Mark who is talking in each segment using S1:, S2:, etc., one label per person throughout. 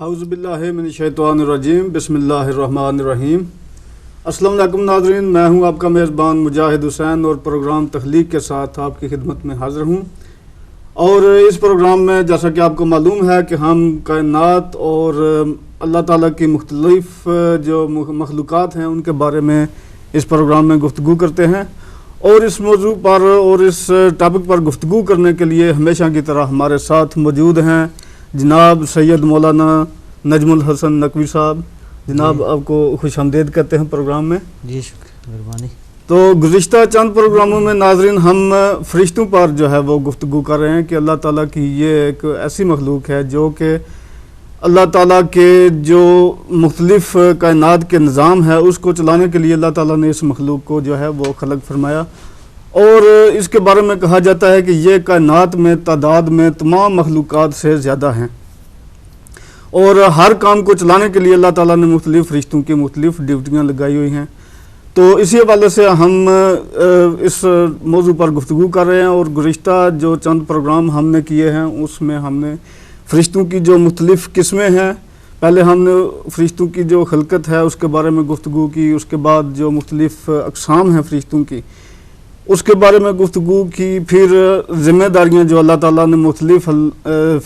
S1: اعوذ باللہ من الشیطان الرجیم، بسم اللہ الرحمن الرحیم۔ السلام علیکم ناظرین، میں ہوں آپ کا میزبان مجاہد حسین اور پروگرام تخلیق کے ساتھ آپ کی خدمت میں حاضر ہوں۔ اور اس پروگرام میں جیسا کہ آپ کو معلوم ہے کہ ہم کائنات اور اللہ تعالیٰ کی مختلف جو مخلوقات ہیں ان کے بارے میں اس پروگرام میں گفتگو کرتے ہیں، اور اس موضوع پر اور اس ٹاپک پر گفتگو کرنے کے لیے ہمیشہ کی طرح ہمارے ساتھ موجود ہیں جناب سید مولانا نجم الحسن نقوی صاحب۔ جناب آپ کو خوش آمدید کہتے ہیں پروگرام میں۔
S2: جی شکریہ، مہربانی۔
S1: تو گزشتہ چند پروگراموں میں ناظرین ہم فرشتوں پر جو ہے وہ گفتگو کر رہے ہیں کہ اللہ تعالیٰ کی یہ ایک ایسی مخلوق ہے جو کہ اللہ تعالیٰ کے جو مختلف کائنات کے نظام ہے اس کو چلانے کے لیے اللہ تعالیٰ نے اس مخلوق کو جو ہے وہ خلق فرمایا، اور اس کے بارے میں کہا جاتا ہے کہ یہ کائنات میں تعداد میں تمام مخلوقات سے زیادہ ہیں، اور ہر کام کو چلانے کے لیے اللہ تعالیٰ نے مختلف فرشتوں کی مختلف ڈیوٹیاں لگائی ہوئی ہیں۔ تو اسی حوالے سے ہم اس موضوع پر گفتگو کر رہے ہیں، اور گزشتہ جو چند پروگرام ہم نے کیے ہیں اس میں ہم نے فرشتوں کی جو مختلف قسمیں ہیں، پہلے ہم نے فرشتوں کی جو خلقت ہے اس کے بارے میں گفتگو کی، اس کے بعد جو مختلف اقسام ہیں فرشتوں کی اس کے بارے میں گفتگو کی، پھر ذمہ داریاں جو اللہ تعالیٰ نے مختلف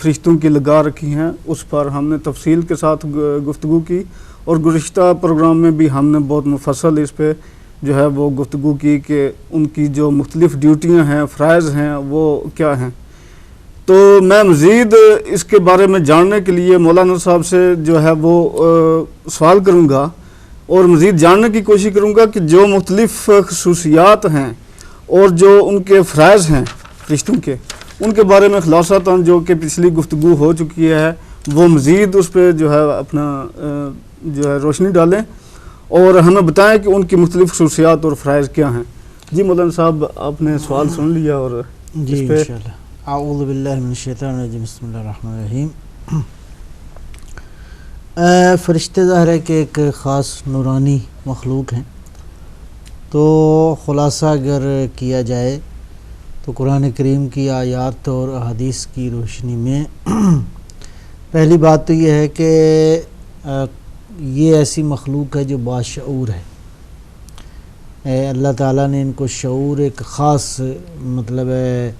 S1: فرشتوں کی لگا رکھی ہیں اس پر ہم نے تفصیل کے ساتھ گفتگو کی، اور گزشتہ پروگرام میں بھی ہم نے بہت مفصل اس پہ جو ہے وہ گفتگو کی کہ ان کی جو مختلف ڈیوٹیاں ہیں، فرائض ہیں، وہ کیا ہیں۔ تو میں مزید اس کے بارے میں جاننے کے لیے مولانا صاحب سے جو ہے وہ سوال کروں گا اور مزید جاننے کی کوشش کروں گا کہ جو مختلف خصوصیات ہیں اور جو ان کے فرائض ہیں فرشتوں کے، ان کے بارے میں خلاصتاً جو کہ پچھلی گفتگو ہو چکی ہے وہ مزید اس پہ جو ہے اپنا جو ہے روشنی ڈالیں اور ہمیں بتائیں کہ ان کی مختلف خصوصیات اور فرائض کیا ہیں۔ جی مولانا صاحب، آپ نے سوال سن لیا اور
S2: جی انشاءاللہ۔ اعوذ باللہ من الشیطان الرجیم، بسم اللہ الرحمن الرحیم۔ فرشتے ظاہر ہے کہ ایک خاص نورانی مخلوق ہیں، تو خلاصہ اگر کیا جائے تو قرآن کریم کی آیات اور احادیث کی روشنی میں پہلی بات تو یہ ہے کہ یہ ایسی مخلوق ہے جو باشعور ہے۔ اللہ تعالیٰ نے ان کو شعور ایک خاص مطلب ہے،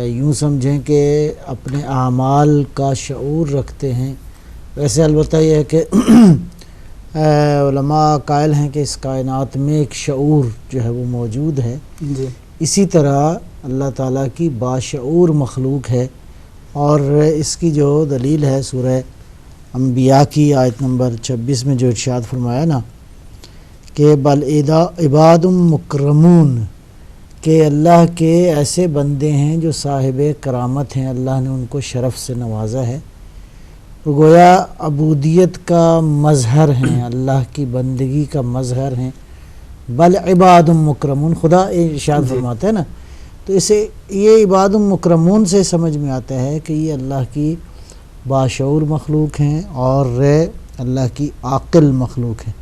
S2: یوں سمجھیں کہ اپنے اعمال کا شعور رکھتے ہیں۔ ویسے البتہ یہ ہے کہ علماء قائل ہیں کہ اس کائنات میں ایک شعور جو ہے وہ موجود ہے،
S1: جی
S2: اسی طرح اللہ تعالیٰ کی باشعور مخلوق ہے، اور اس کی جو دلیل ہے سورہ انبیاء کی آیت نمبر 26 میں جو ارشاد فرمایا نا کہ بل عباد مکرمون، کہ اللہ کے ایسے بندے ہیں جو صاحب کرامت ہیں، اللہ نے ان کو شرف سے نوازا ہے، گویا عبودیت کا مظہر ہیں، اللہ کی بندگی کا مظہر ہیں۔ بل عباد مکرمون، خدا ارشاد فرماتا ہے نا، تو اسے یہ عباد مکرمون سے سمجھ میں آتا ہے کہ یہ اللہ کی باشعور مخلوق ہیں اور اللہ کی عاقل مخلوق ہیں،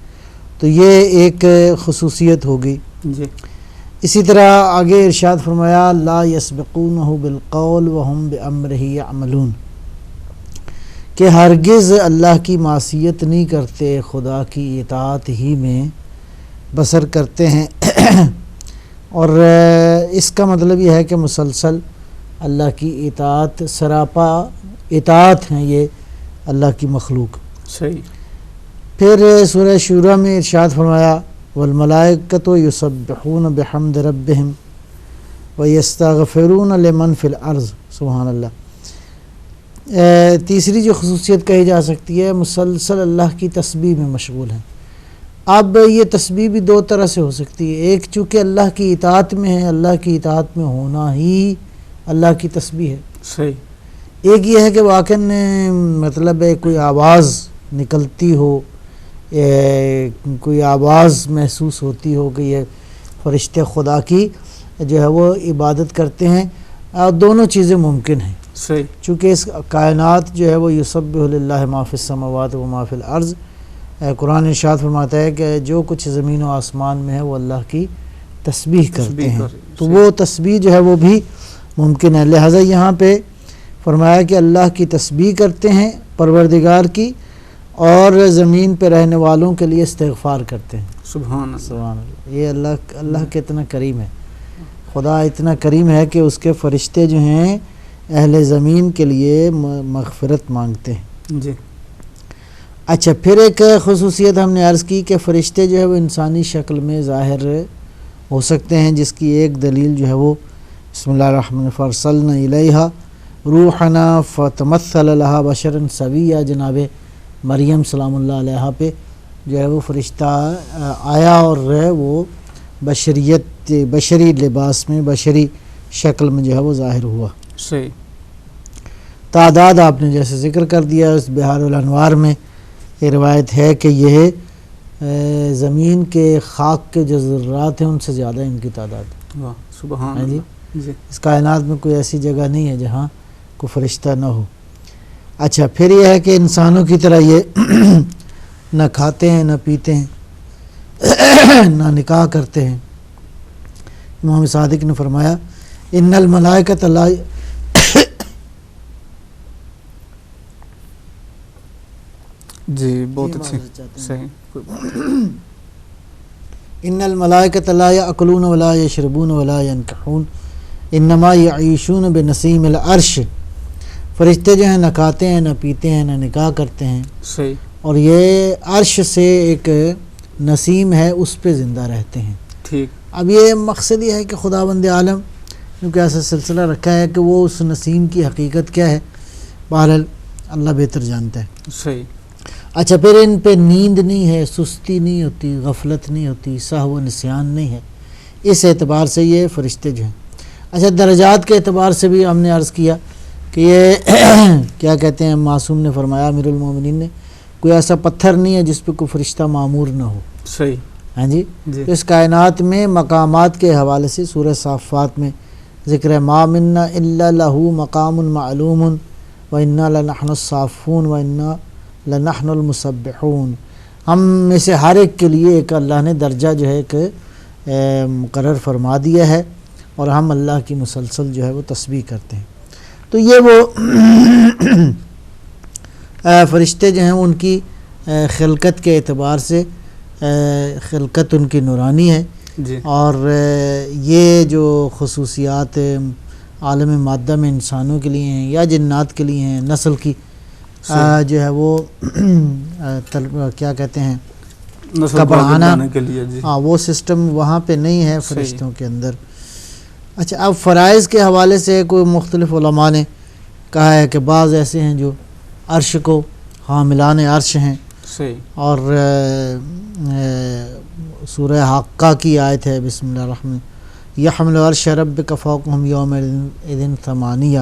S2: تو یہ ایک خصوصیت ہوگی۔
S1: جی
S2: اسی طرح آگے ارشاد فرمایا لا یسبقونہ بالقول وہم بامرہ یعملون، کہ ہرگز اللہ کی معصیت نہیں کرتے، خدا کی اطاعت ہی میں بسر کرتے ہیں، اور اس کا مطلب یہ ہے کہ مسلسل اللہ کی اطاعت، سراپا اطاعت ہیں یہ اللہ کی مخلوق۔
S1: صحیح۔
S2: پھر سورہ شورى میں ارشاد فرمایا والملائکۃ یسبحون بحمد ربہم ویستغفرون لمن فی الارض، سبحان اللہ۔ تیسری جو خصوصیت کہی جا سکتی ہے، مسلسل اللہ کی تسبیح میں مشغول ہیں۔ اب یہ تسبیح بھی دو طرح سے ہو سکتی ہے، ایک چونکہ اللہ کی اطاعت میں ہے، اللہ کی اطاعت میں ہونا ہی اللہ کی تسبیح ہے۔
S1: صحیح۔
S2: ایک یہ ہے کہ واقعاً مطلب ہے کوئی آواز نکلتی ہو، کوئی آواز محسوس ہوتی ہو کہ یہ فرشتے خدا کی جو ہے وہ عبادت کرتے ہیں، اور دونوں چیزیں ممکن ہیں۔
S1: صحیح۔
S2: چونکہ اس کائنات جو ہے وہ یسبح للہ ما فی السماوات و ما فی الارض، قرآن ارشاد فرماتا ہے کہ جو کچھ زمین و آسمان میں ہے وہ اللہ کی تسبیح کرتے ہیں، تو وہ تسبیح جو ہے وہ بھی ممکن ہے۔ لہٰذا یہاں پہ فرمایا کہ اللہ کی تسبیح کرتے ہیں پروردگار کی اور زمین پہ رہنے والوں کے لیے استغفار کرتے ہیں.
S1: سبحان اللہ.
S2: سبحان اللہ. یہ اللہ کے اتنا کریم ہے. خدا اتنا کریم ہے کہ اس کے فرشتے جو ہیں اہل زمین کے لیے مغفرت مانگتے ہیں.
S1: جی.
S2: اچھا، پھر ایک خصوصیت ہم نے عرض کی کہ فرشتے جو ہے وہ انسانی شکل میں ظاہر ہو سکتے ہیں، جس کی ایک دلیل جو ہے وہ بسم اللہ الرحمن الرحیم فارسلنا الیہا روحنا فتمثل لہا بشرا سویا. جناب مریم سلام اللہ علیہا پہ جو ہے وہ فرشتہ آیا اور وہ بشری لباس میں، بشری شکل میں جو ہے وہ ظاہر ہوا.
S1: صحیح.
S2: تعداد آپ نے جیسے ذکر کر دیا، اس بہار الانوار میں یہ روایت ہے کہ یہ زمین کے خاک کے جو ذرات ہیں ان سے زیادہ ان کی تعداد.
S1: واہ سبحان
S2: جی.
S1: اللہ. جی.
S2: اس کائنات میں کوئی ایسی جگہ نہیں ہے جہاں کوئی فرشتہ نہ ہو. اچھا، پھر یہ ہے کہ انسانوں کی طرح یہ نہ کھاتے ہیں، نہ پیتے ہیں، نہ نکاح کرتے ہیں. امام صادق نے فرمایا ان الملائکۃ لا
S1: جی بہت اچھی. صحیح.
S2: ان الملائکۃ لا یاکلون ولا یشربون ولا ینکحون انما یعیشون بنسیم العرش. فرشتے جو ہیں نہ کھاتے ہیں، نہ پیتے ہیں، نہ نکاح کرتے ہیں.
S1: صحیح.
S2: اور یہ عرش سے ایک نسیم ہے، اس پہ زندہ رہتے ہیں.
S1: ٹھیک.
S2: اب یہ مقصد یہ ہے کہ خداوند عالم کیونکہ ایسا سلسلہ رکھا ہے کہ وہ اس نسیم کی حقیقت کیا ہے، بہرحال اللہ بہتر جانتا ہے.
S1: صحیح.
S2: اچھا، پھر ان پہ نیند نہیں ہے، سستی نہیں ہوتی، غفلت نہیں ہوتی، سہو و نسیان نہیں ہے. اس اعتبار سے یہ فرشتے جو ہیں. اچھا، درجات کے اعتبار سے بھی ہم نے عرض کیا کہ یہ کیا کہتے ہیں، معصوم نے فرمایا امیر المومنین نے، کوئی ایسا پتھر نہیں ہے جس پہ کوئی فرشتہ معمور نہ ہو.
S1: صحیح.
S2: ہاں جی.
S1: جی.
S2: تو اس کائنات میں مقامات کے حوالے سے سورہ صافات میں ذکر ہے ما منا الا لہ مقام معلوم وانا لنحن الصافون وانا لنحن المسبحون. ہم میں سے ہر ایک کے لیے ایک اللہ نے درجہ جو ہے ایک مقرر فرما دیا ہے اور ہم اللہ کی مسلسل جو ہے وہ تسبیح کرتے ہیں. تو یہ وہ فرشتے جو ہیں ان کی خلقت کے اعتبار سے خلقت ان کی نورانی ہے.
S1: جی.
S2: اور یہ جو خصوصیات عالم مادہ میں انسانوں کے لیے ہیں یا جنات کے لیے ہیں، نسل کی جو ہے وہ کیا کہتے ہیں
S1: نسل
S2: کا
S1: کو آگے
S2: بڑھانا
S1: بڑھانے کے لیے. جی.
S2: ہاں، وہ سسٹم وہاں پہ نہیں ہے
S1: صحیح.
S2: فرشتوں کے اندر. اچھا، اب فرائض کے حوالے سے کوئی مختلف علماء نے کہا ہے کہ بعض ایسے ہیں جو عرش کو حاملان عرش ہیں.
S1: صحیح.
S2: اور سورہ حقہ کی آیت ہے بسم اللہ الرحمن یحمل عرش ربک فوقہم یومئذ ثمانیہ.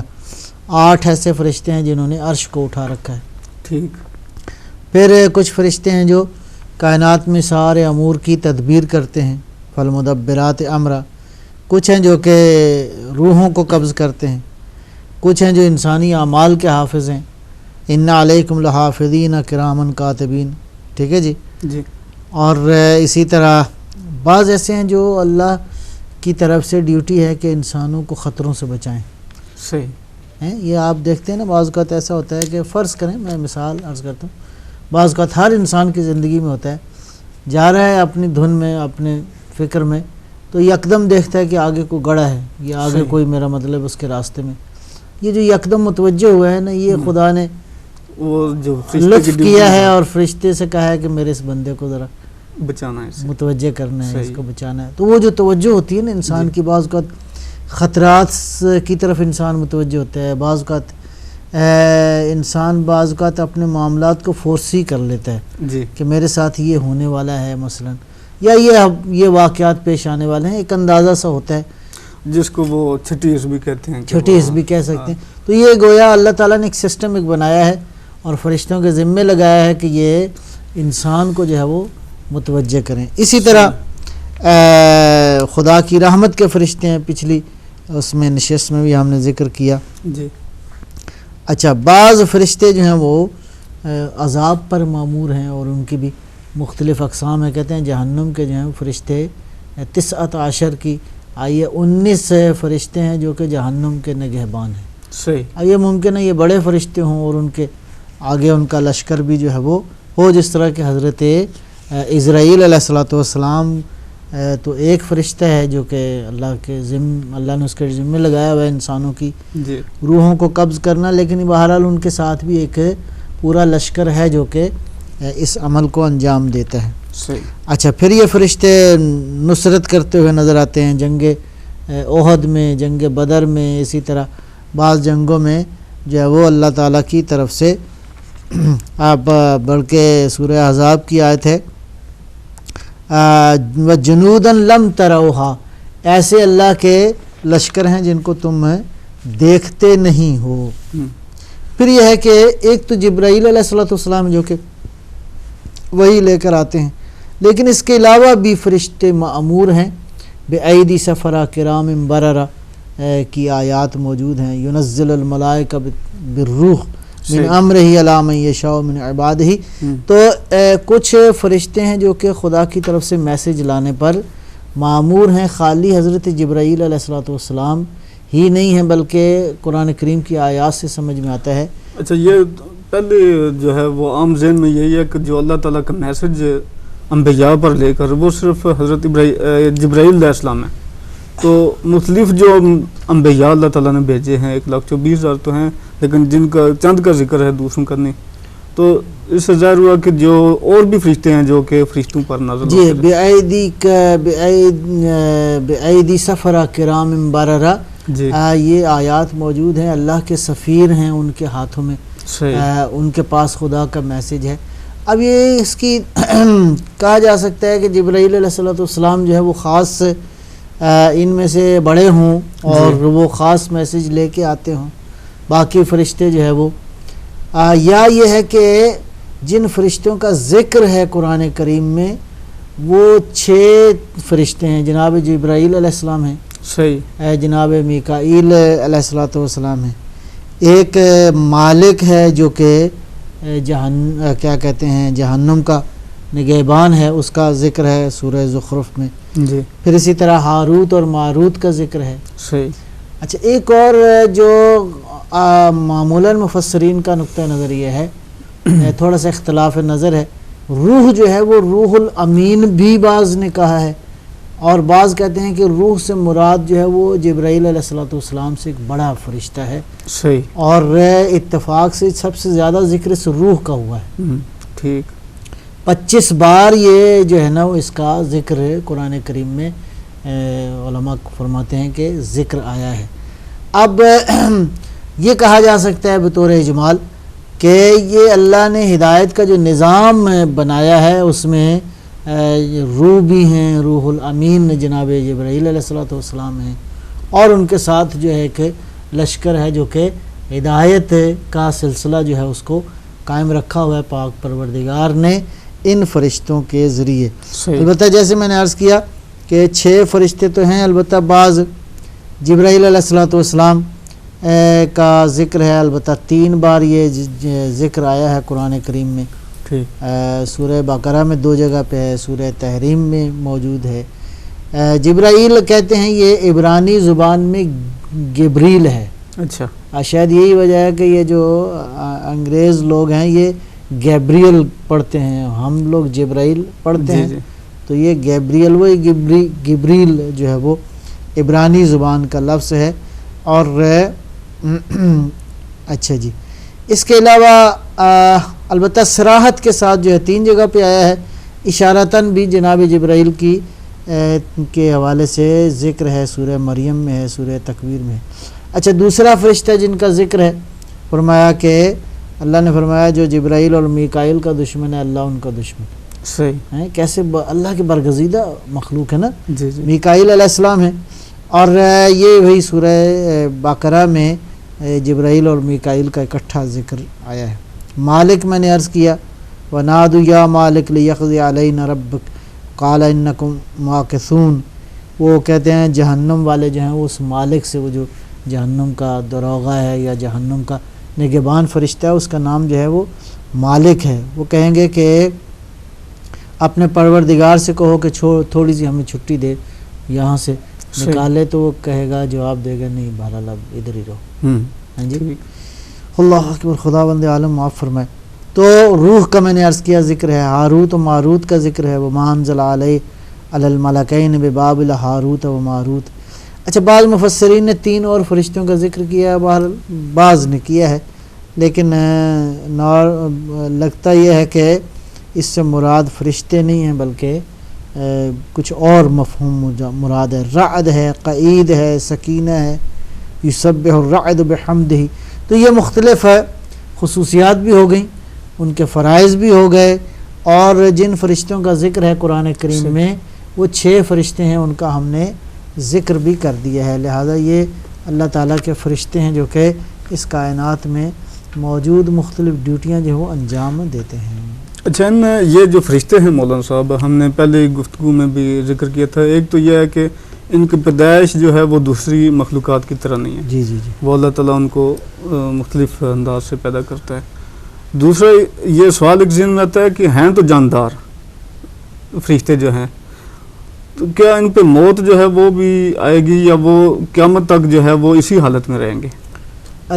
S2: 8 ایسے فرشتے ہیں جنہوں نے عرش کو اٹھا رکھا ہے.
S1: ٹھیک.
S2: پھر کچھ فرشتے ہیں جو کائنات میں سارے امور کی تدبیر کرتے ہیں، فالمدبرات امرا. کچھ ہیں جو کہ روحوں کو قبض کرتے ہیں. کچھ ہیں جو انسانی اعمال کے حافظ ہیں، ان علیکم لحافظین کراما کاتبین. ٹھیک ہے جی.
S1: جی.
S2: اور اسی طرح بعض ایسے ہیں جو اللہ کی طرف سے ڈیوٹی ہے کہ انسانوں کو خطروں سے بچائیں.
S1: صحیح.
S2: یہ آپ دیکھتے ہیں نا، بعض اوقات ایسا ہوتا ہے کہ فرض کریں، میں مثال عرض کرتا ہوں، بعض اوقات ہر انسان کی زندگی میں ہوتا ہے، جا رہا ہے اپنی دھن میں، اپنے فکر میں، تو یکدم دیکھتا ہے کہ آگے کوئی گڑھا ہے یا آگے
S1: صحیح.
S2: کوئی میرا مطلب اس کے راستے میں. یہ جو یکدم متوجہ ہوا ہے نا، یہ خدا نے
S1: وہ جو فرشتے
S2: لطف
S1: کی ڈیوٹی
S2: کیا ہے اور فرشتے سے کہا ہے کہ میرے اس بندے کو ذرا
S1: بچانا ہے اسے.
S2: متوجہ کرنا ہے، اس
S1: صحیح.
S2: کو بچانا ہے. تو وہ جو توجہ ہوتی ہے نا انسان کی، بعض اوقات خطرات کی طرف انسان متوجہ ہوتا ہے، بعض اوقات انسان بعض اوقات اپنے معاملات کو فورسی کر لیتا ہے
S1: جی.
S2: کہ میرے ساتھ یہ ہونے والا ہے مثلا، یا یہ واقعات پیش آنے والے ہیں. ایک اندازہ سا ہوتا ہے
S1: جس کو وہ چھٹی حس بھی کہتے ہیں.
S2: چھٹی حس بھی کہہ سکتے ہیں. تو یہ گویا اللہ تعالیٰ نے ایک سسٹم ایک بنایا ہے اور فرشتوں کے ذمے لگایا ہے کہ یہ انسان کو جو ہے وہ متوجہ کریں. اسی طرح خدا کی رحمت کے فرشتے ہیں، پچھلی اس میں نشست میں بھی ہم نے ذکر کیا.
S1: جی.
S2: اچھا، بعض فرشتے جو ہیں وہ عذاب پر مامور ہیں اور ان کی بھی مختلف اقسام ہیں. کہتے ہیں جہنم کے جو ہیں فرشتے 19 کی 19 فرشتے ہیں جو کہ جہنم کے نگہبان ہیں.
S1: صحیح.
S2: اب یہ ممکن ہے یہ بڑے فرشتے ہوں اور ان کے آگے ان کا لشکر بھی جو ہے وہ ہو، جس طرح کہ حضرت اسرائیل علیہ الصلوۃ والسلام تو ایک فرشتہ ہے جو کہ اللہ نے اس کے ذمہ لگایا ہوا ہے انسانوں کی
S1: جی
S2: روحوں کو قبض کرنا، لیکن بہرحال ان کے ساتھ بھی ایک پورا لشکر ہے جو کہ اس عمل کو انجام دیتا ہے.
S1: صحیح.
S2: اچھا، پھر یہ فرشتے نصرت کرتے ہوئے نظر آتے ہیں جنگ احد میں، جنگ بدر میں، اسی طرح بعض جنگوں میں جو ہے وہ اللہ تعالیٰ کی طرف سے. آپ بلکہ سورہ احزاب کی آیت ہے وَجُنُودًا لَمْ تَرَوْهَا، ایسے اللہ کے لشکر ہیں جن کو تم دیکھتے نہیں ہو. پھر یہ ہے کہ ایک تو جبرائیل علیہ السلام جو کہ وہی لے کر آتے ہیں، لیکن اس کے علاوہ بھی فرشتے مأمور ہیں. بِأَيْدِي سَفَرَةٍ كِرَامٍ بَرَرَةٍ کی آیات موجود ہیں. يُنَزِّلُ الْمَلَائِكَةَ بِالرُّوحِ من امرہ علی من یشاء من عبادہ. تو کچھ فرشتے ہیں جو کہ خدا کی طرف سے میسج لانے پر مامور ہیں. خالی حضرت جبرائیل علیہ السلام ہی نہیں ہیں، بلکہ قرآن کریم کی آیات سے سمجھ میں آتا ہے.
S1: اچھا، یہ پہلے جو ہے وہ عام ذہن میں یہی ہے کہ جو اللہ تعالیٰ کا میسج انبیاء پر لے کر وہ صرف حضرت جبرائیل علیہ السلام ہے. تو مختلف جو انبیاء اللہ تعالیٰ نے بھیجے ہیں 1,24,000 تو ہیں، لیکن جن کا چند کا ذکر ہے، دوسروں کا نہیں. تو اس سے ظاہر ہوا کہ جو اور بھی فرشتے ہیں جو کہ فرشتوں پر نازل
S2: جی بِأَيْدِي سَفَرَةٍ كِرَامٍ بَرَرَةٍ.
S1: جی
S2: یہ آیات موجود ہیں، اللہ کے سفیر ہیں ان کے ہاتھوں میں، ان کے پاس خدا کا میسج ہے. اب یہ اس کی کہا جا سکتا ہے کہ جبرائیل علیہ السلام جو ہے وہ خاص ان میں سے بڑے ہوں اور وہ خاص میسج لے کے آتے ہوں. باقی فرشتے جو ہے وہ یا یہ ہے کہ جن فرشتوں کا ذکر ہے قرآن کریم میں وہ 6 فرشتے ہیں. جناب جبرائیل علیہ السلام ہیں،
S1: صحیح،
S2: جناب میکائیل علیہ السلام ہیں، ایک مالک ہے جو کہ کیا کہتے ہیں جہنم کا نگہبان ہے، اس کا ذکر ہے سورہ زخرف میں.
S1: جی
S2: پھر اسی طرح ہاروت اور ماروت کا ذکر ہے.
S1: صحیح.
S2: اچھا، ایک اور جو معمولاً مفسرین کا نقطہ نظر یہ ہے، تھوڑا سا اختلاف نظر ہے، روح جو ہے وہ روح الامین بھی بعض نے کہا ہے، اور بعض کہتے ہیں کہ روح سے مراد جو ہے وہ جبرائیل علیہ السلام سے ایک بڑا فرشتہ ہے.
S1: صحیح.
S2: اور اتفاق سے سب سے زیادہ ذکر اس روح کا ہوا ہے.
S1: ٹھیک.
S2: 25 بار یہ جو ہے نا وہ اس کا ذکر قرآن کریم میں علماء فرماتے ہیں کہ ذکر آیا ہے. اب یہ کہا جا سکتا ہے بطور اجمال کہ یہ اللہ نے ہدایت کا جو نظام بنایا ہے اس میں روح بھی ہیں، روح الامین جناب جبرائیل علیہ السلام ہیں، اور ان کے ساتھ جو ہے ایک لشکر ہے جو کہ ہدایت کا سلسلہ جو ہے اس کو قائم رکھا ہوا ہے پاک پروردگار نے ان فرشتوں کے ذریعے. البتہ جیسے میں نے عرض کیا کہ 6 فرشتے تو ہیں، البتہ بعض جبرائیل علیہ السلام کا ذکر ہے، البتہ 3 بار یہ ذکر آیا ہے قرآن کریم میں. سورہ بقرہ میں 2 جگہ پہ ہے، سورہ تحریم میں موجود ہے. جبرائیل کہتے ہیں یہ عبرانی زبان میں گبریل ہے. اچھا، شاید یہی وجہ ہے کہ یہ جو انگریز لوگ ہیں یہ گیبریل پڑھتے ہیں، ہم لوگ جبرائیل پڑھتے ہیں. تو یہ گیبریل وہ گبریل جو ہے وہ عبرانی زبان کا لفظ ہے. اور اچھا جی، اس کے علاوہ البتہ صراحت کے ساتھ جو ہے 3 جگہ پہ آیا ہے، اشارتاً بھی جناب جبرائیل کی کے حوالے سے ذکر ہے، سورہ مریم میں ہے، سورہ تکویر میں ہے. اچھا، دوسرا فرشتہ جن کا ذکر ہے، فرمایا کہ اللہ نے فرمایا جو جبرائیل اور میکائیل کا دشمن ہے اللہ ان کا دشمن. صحیح ہے، کیسے اللہ کے برگزیدہ مخلوق ہے نا. میکائیل علیہ السلام ہے، اور یہ وہی سورہ بقرہ میں جبرائیل اور میکائیل کا اکٹھا ذکر آیا ہے. مالک میں نے عرض کیا وَنَادُوا يَا مَالِكْ لِيَقْضِيَ عَلَيْنَا رَبُّكَ قَالَ إِنَّكُمْ مَاكِثُونَ. وہ کہتے ہیں جہنم والے جو ہیں وہ اس مالک سے، وہ جو جہنم کا دروغہ ہے یا جہنم کا نگہبان فرشتہ ہے، اس کا نام جو ہے وہ مالک ہے. وہ کہیں گے کہ اپنے پروردگار سے کہو کہ تھوڑی سی ہمیں چھٹی دے، یہاں سے نکالے. تو وہ کہے گا، جواب دے گا نہیں، بہرحال اب ادھر ہی رہو. ہاں جی. اللہ اکبر، خداوند عالم معاف فرمائے۔ تو روح کا میں نے عرض کیا ذکر ہے، ہاروت و ماروت کا ذکر ہے، وما انزل علی الملکین ببابل ہاروت و ماروت۔ اچھا، بعض مفسرین نے 3 اور فرشتوں کا ذکر کیا ہے، بعض نے کیا ہے، لیکن لگتا یہ ہے کہ اس سے مراد فرشتے نہیں ہیں بلکہ کچھ اور مفہوم مراد ہے۔ رعد ہے، قعید ہے، سکینہ ہے، یسبح الرعد بحمدہ۔ تو یہ مختلف خصوصیات بھی ہو گئیں، ان کے فرائض بھی ہو گئے، اور جن فرشتوں کا ذکر ہے قرآن کریم میں وہ 6 فرشتے ہیں، ان کا ہم نے ذکر بھی کر دیا ہے۔ لہذا یہ اللہ تعالیٰ کے فرشتے ہیں جو کہ اس کائنات میں موجود مختلف ڈیوٹیاں جو وہ انجام دیتے ہیں۔
S1: اچھا، یہ جو فرشتے ہیں مولانا صاحب، ہم نے پہلے گفتگو میں بھی ذکر کیا تھا، ایک تو یہ ہے کہ ان کی پیدائش جو ہے وہ دوسری مخلوقات کی طرح نہیں ہے،
S2: جی جی جی،
S1: وہ اللہ تعالیٰ ان کو مختلف انداز سے پیدا کرتا ہے۔ دوسرا یہ سوال ایک ذہن میں آتا ہے کہ ہیں تو جاندار فرشتے جو ہیں، تو کیا ان پہ موت جو ہے وہ بھی آئے گی، یا وہ قیامت تک جو ہے وہ اسی حالت میں رہیں گے؟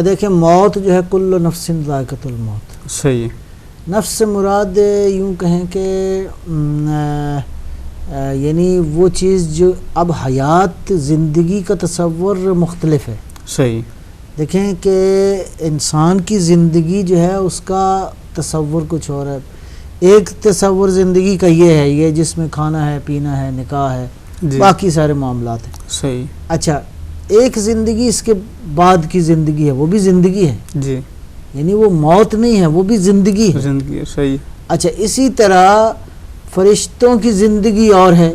S2: دیکھیں، موت جو ہے کل نفس ذائقۃ الموت،
S1: صحیح ہے۔
S2: نفس سے مراد یوں کہیں کہ یعنی وہ چیز جو اب حیات زندگی کا تصور مختلف ہے۔
S1: صحیح۔
S2: دیکھیں کہ انسان کی زندگی جو ہے اس کا تصور کچھ اور ہے۔ ایک تصور زندگی کا یہ ہے، یہ جس میں کھانا ہے، پینا ہے، نکاح ہے،
S1: جی،
S2: باقی سارے معاملات ہیں۔
S1: صحیح۔
S2: اچھا، ایک زندگی اس کے بعد کی زندگی ہے، وہ بھی زندگی ہے،
S1: جی،
S2: یعنی وہ موت نہیں ہے، وہ بھی زندگی ہے۔
S1: زندگی ہے، صحیح۔
S2: اچھا، اسی طرح فرشتوں کی زندگی اور ہے،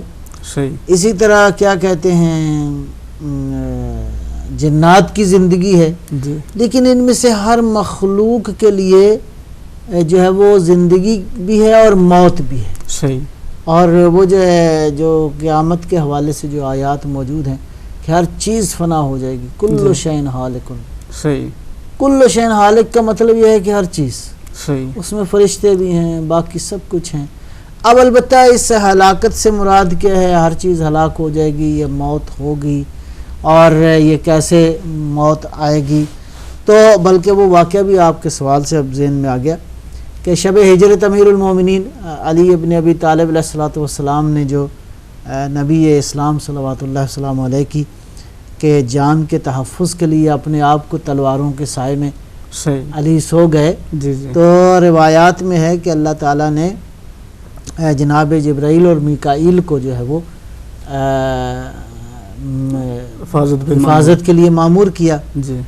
S1: صحیح۔
S2: اسی طرح کیا کہتے ہیں جنات کی زندگی ہے،
S1: جی،
S2: لیکن ان میں سے ہر مخلوق کے لیے جو ہے وہ زندگی بھی ہے اور موت بھی ہے۔
S1: صحیح۔
S2: اور وہ جو ہے جو قیامت کے حوالے سے جو آیات موجود ہیں کہ ہر چیز فنا ہو جائے گی، کل شیء ہالک۔
S1: صحیح۔
S2: کل شیء ہالک کا مطلب یہ ہے کہ ہر چیز،
S1: صحیح۔
S2: اس میں فرشتے بھی ہیں، باقی سب کچھ ہیں۔ اب البتہ اس سے ہلاکت سے مراد کیا ہے؟ ہر چیز ہلاک ہو جائے گی، یہ موت ہوگی، اور یہ کیسے موت آئے گی؟ تو بلکہ وہ واقعہ بھی آپ کے سوال سے اب ذہن میں آ گیا کہ شب ہجرت امیر المومنین علی ابن ابی طالب علیہ الصلوۃ والسلام نے جو نبی اسلام صلوات اللہ وسلم علیہ کی کہ جان کے تحفظ کے لیے اپنے آپ کو تلواروں کے سائے میں
S1: صحیح۔
S2: علی سو گئے،
S1: جی، جی،
S2: تو روایات میں ہے کہ اللہ تعالیٰ نے جناب جبرائیل اور میکائیل کو جو ہے وہ حفاظت کے لیے مامور کیا۔
S1: جی،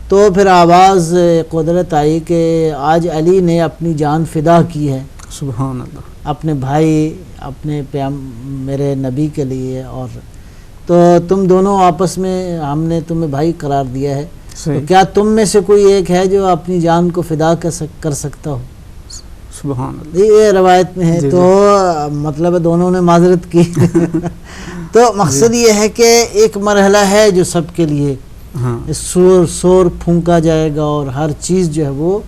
S2: تو پھر آواز قدرت آئی کہ آج علی نے اپنی جان فدا کی ہے
S1: سبحان اللہ،
S2: اپنے بھائی، اپنے میرے نبی کے لیے، اور تو تم دونوں آپس میں ہم نے تمہیں بھائی قرار دیا ہے، تو
S1: صحیح،
S2: کیا تم میں سے کوئی ایک ہے جو اپنی جان کو فدا کر سکتا ہو؟
S1: سبحان اللہ۔
S2: یہ روایت میں ہے،
S1: جی،
S2: تو مطلب دونوں نے معذرت کی۔ تو مقصد یہ ہے کہ ایک مرحلہ ہے جو سب کے لیے
S1: ہاں،
S2: سور پھونکا جائے گا اور ہر چیز جو ہے وہ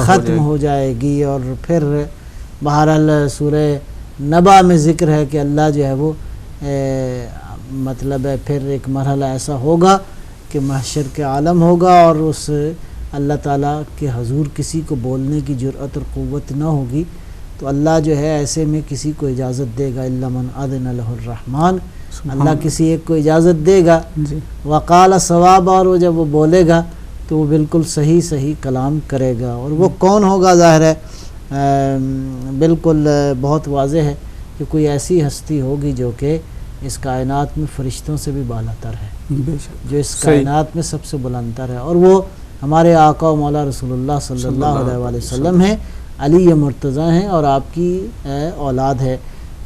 S2: ختم ہو جائے گی، اور پھر بہرحال سورہ نبا میں ذکر ہے کہ اللہ جو ہے وہ مطلب ہے پھر ایک مرحلہ ایسا ہوگا کہ محشر کے عالم ہوگا، اور اس اللہ تعالیٰ کے حضور کسی کو بولنے کی جرأت اور قوت نہ ہوگی، تو اللہ جو ہے ایسے میں کسی کو اجازت دے گا، الا من اذن له الرحمن، اللہ کسی ایک کو اجازت دے گا،
S1: جی،
S2: وقال صواب، اور وہ جب وہ بولے گا تو وہ بالکل صحیح کلام کرے گا۔ اور وہ کون ہوگا؟ ظاہر ہے بالکل بہت واضح ہے کہ کوئی ایسی ہستی ہوگی جو کہ اس کائنات میں فرشتوں سے بھی بالا تر ہے،
S1: بے شک،
S2: جو اس کائنات میں سب سے بلند تر ہے، اور وہ ہمارے آقا و مولا رسول اللہ صلی اللہ علیہ وآلہ وسلم ہیں، علی مرتضیٰ ہیں، اور آپ کی اولاد ہے۔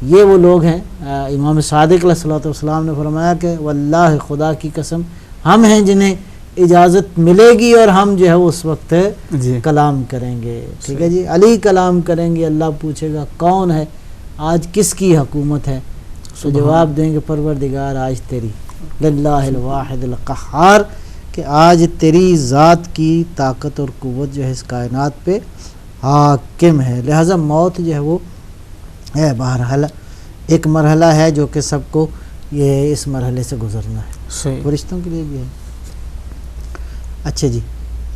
S2: یہ وہ لوگ ہیں، امام صادق علیہ الصلوۃ والسلام نے فرمایا کہ واللہ، خدا کی قسم، ہم ہیں جنہیں اجازت ملے گی اور ہم جو ہے اس وقت
S1: جی،
S2: کلام کریں گے۔ ٹھیک ہے جی، علی کلام کریں گے، اللہ پوچھے گا کون ہے، آج کس کی حکومت ہے؟ تو جواب دیں گے پروردگار آج تیری، للہ الواحد القہار، کہ آج تیری ذات کی طاقت اور قوت جو ہے اس کائنات پہ حاکم ہے۔ لہٰذا موت جو ہے وہ ہے بہرحال ایک مرحلہ ہے جو کہ سب کو یہ اس مرحلے سے گزرنا ہے،
S1: صحیح،
S2: فرشتوں کے لیے بھی ہے۔ اچھا جی،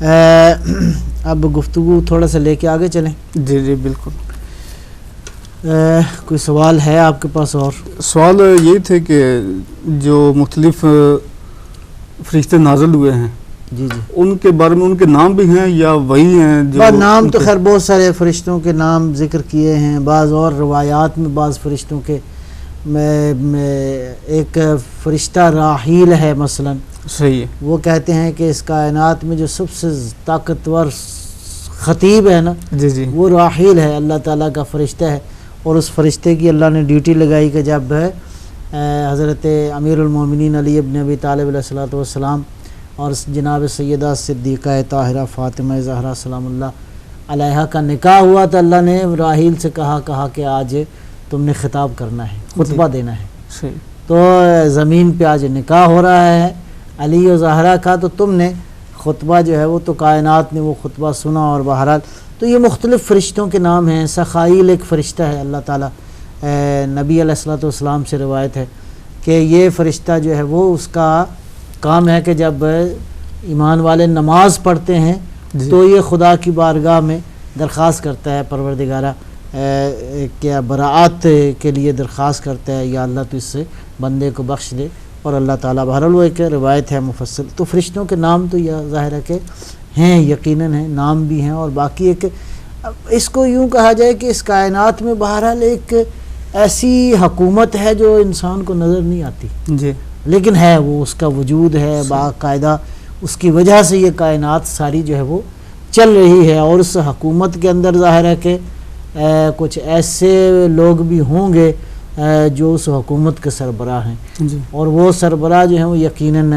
S2: اب گفتگو تھوڑا سا لے کے آگے چلیں.
S1: جی جی بالکل.
S2: کوئی سوال ہے آپ کے پاس؟ اور
S1: سوال یہی تھے کہ جو مختلف فرشتے نازل ہوئے ہیں
S2: جی جی
S1: ان کے بارے میں ان کے نام بھی ہیں یا وہی ہیں جو
S2: نام تو خیر بہت سارے فرشتوں کے نام ذکر کیے ہیں. بعض اور روایات میں بعض فرشتوں کے ایک فرشتہ راحیل ہے مثلا،
S1: صحیح ہے.
S2: وہ کہتے ہیں کہ اس کائنات میں جو سب سے طاقتور خطیب ہے نا
S1: جی جی
S2: وہ راحیل ہے، اللہ تعالیٰ کا فرشتہ ہے. اور اس فرشتے کی اللہ نے ڈیوٹی لگائی کہ جب حضرت امیر المومنین علی ابن ابی طالب علیہ الصلوۃ والسلام اور جناب سیدہ صدیقہ طاہرہ فاطمہ زہرا سلام اللہ علیہا کا نکاح ہوا تو اللہ نے راحیل سے کہا کہ آج تم نے خطاب کرنا ہے، خطبہ دینا ہے.
S1: صحیح.
S2: تو زمین پہ آج نکاح ہو رہا ہے علی و زہرا کا، تو تم نے خطبہ جو ہے وہ تو کائنات نے وہ خطبہ سنا. اور بہرحال تو یہ مختلف فرشتوں کے نام ہیں. سخائیل ایک فرشتہ ہے اللہ تعالیٰ، نبی علیہ الصلوۃ والسلام سے روایت ہے کہ یہ فرشتہ جو ہے وہ اس کا کام ہے کہ جب ایمان والے نماز پڑھتے ہیں تو یہ خدا کی بارگاہ میں درخواست کرتا ہے، پروردگارہ کیا براعت کے لیے درخواست کرتا ہے، یا اللہ تو اس سے بندے کو بخش دے. اور اللہ تعالیٰ بہرحال وہ ایک روایت ہے مفصل. تو فرشتوں کے نام تو یہ ظاہر ہے کہ ہیں، یقیناً ہیں، نام بھی ہیں. اور باقی ایک اس کو یوں کہا جائے کہ اس کائنات میں بہرحال ایک ایسی حکومت ہے جو انسان کو نظر نہیں آتی
S1: جی،
S2: لیکن ہے، وہ اس کا وجود ہے باقاعدہ، اس کی وجہ سے یہ کائنات ساری جو ہے وہ چل رہی ہے. اور اس حکومت کے اندر ظاہر ہے کہ کچھ ایسے لوگ بھی ہوں گے جو اس حکومت کے سربراہ ہیں.
S1: جی.
S2: اور وہ سربراہ جو ہیں وہ یقیناً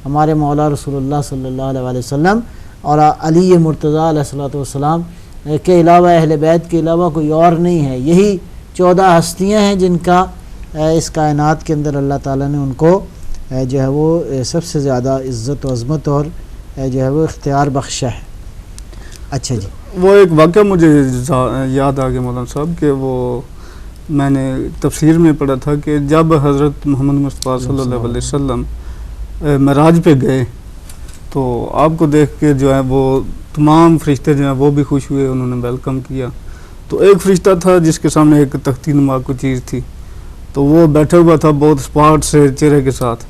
S2: ہمارے مولا رسول اللہ صلی اللہ علیہ وسلم اور علی مرتضیٰ علیہ الصلوۃ والسلام کے علاوہ، اہل بیت کے علاوہ کوئی اور نہیں ہے. یہی 14 ہستیاں ہیں جن کا اس کائنات کے اندر اللہ تعالیٰ نے ان کو جو ہے وہ سب سے زیادہ عزت و عظمت اور جو ہے وہ اختیار بخشا ہے. اچھا جی،
S1: وہ ایک واقعہ مجھے یاد آ گیا مولانا صاحب کہ وہ میں نے تفسیر میں پڑھا تھا کہ جب حضرت محمد مصطفیٰ صلی اللہ علیہ وسلم معراج پہ گئے تو آپ کو دیکھ کے جو ہے وہ تمام فرشتے جو ہیں وہ بھی خوش ہوئے، انہوں نے ویلکم کیا. تو ایک فرشتہ تھا جس کے سامنے ایک تختی نما کوئی چیز تھی، تو وہ بیٹھا ہوا تھا بہت اسپاٹ سے چہرے کے ساتھ.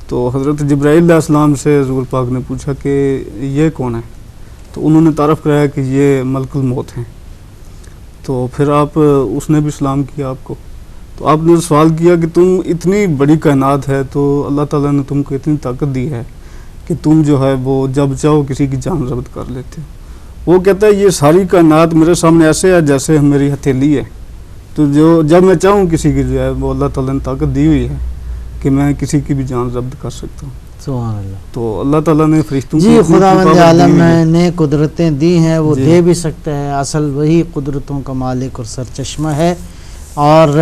S1: تو حضرت جبرائیل علیہ السلام سے حضور پاک نے پوچھا کہ یہ کون ہے؟ تو انہوں نے تعارف کرایا کہ یہ ملک الموت ہیں. تو پھر اس نے بھی سلام کیا آپ کو. تو آپ نے سوال کیا کہ تم اتنی بڑی کائنات ہے تو اللہ تعالیٰ نے تم کو اتنی طاقت دی ہے کہ تم جو ہے وہ جب چاہو کسی کی جان ضبط کر لیتے ہو. وہ کہتا ہے یہ ساری کائنات میرے سامنے ایسے ہے جیسے میری ہتھیلی ہے، تو جب میں چاہوں کسی کی جو ہے وہ اللہ تعالیٰ نے طاقت دی ہوئی ہے کہ میں کسی کی بھی جان ضبط کر سکتا ہوں.
S2: سبحان اللہ.
S1: تو اللہ تعالیٰ نے فرشتوں
S2: جی
S1: کو
S2: خداوند عالم نے قدرتیں دی ہیں، وہ
S1: جی.
S2: دے بھی سکتا ہے. اصل وہی قدرتوں کا مالک اور سرچشمہ ہے. اور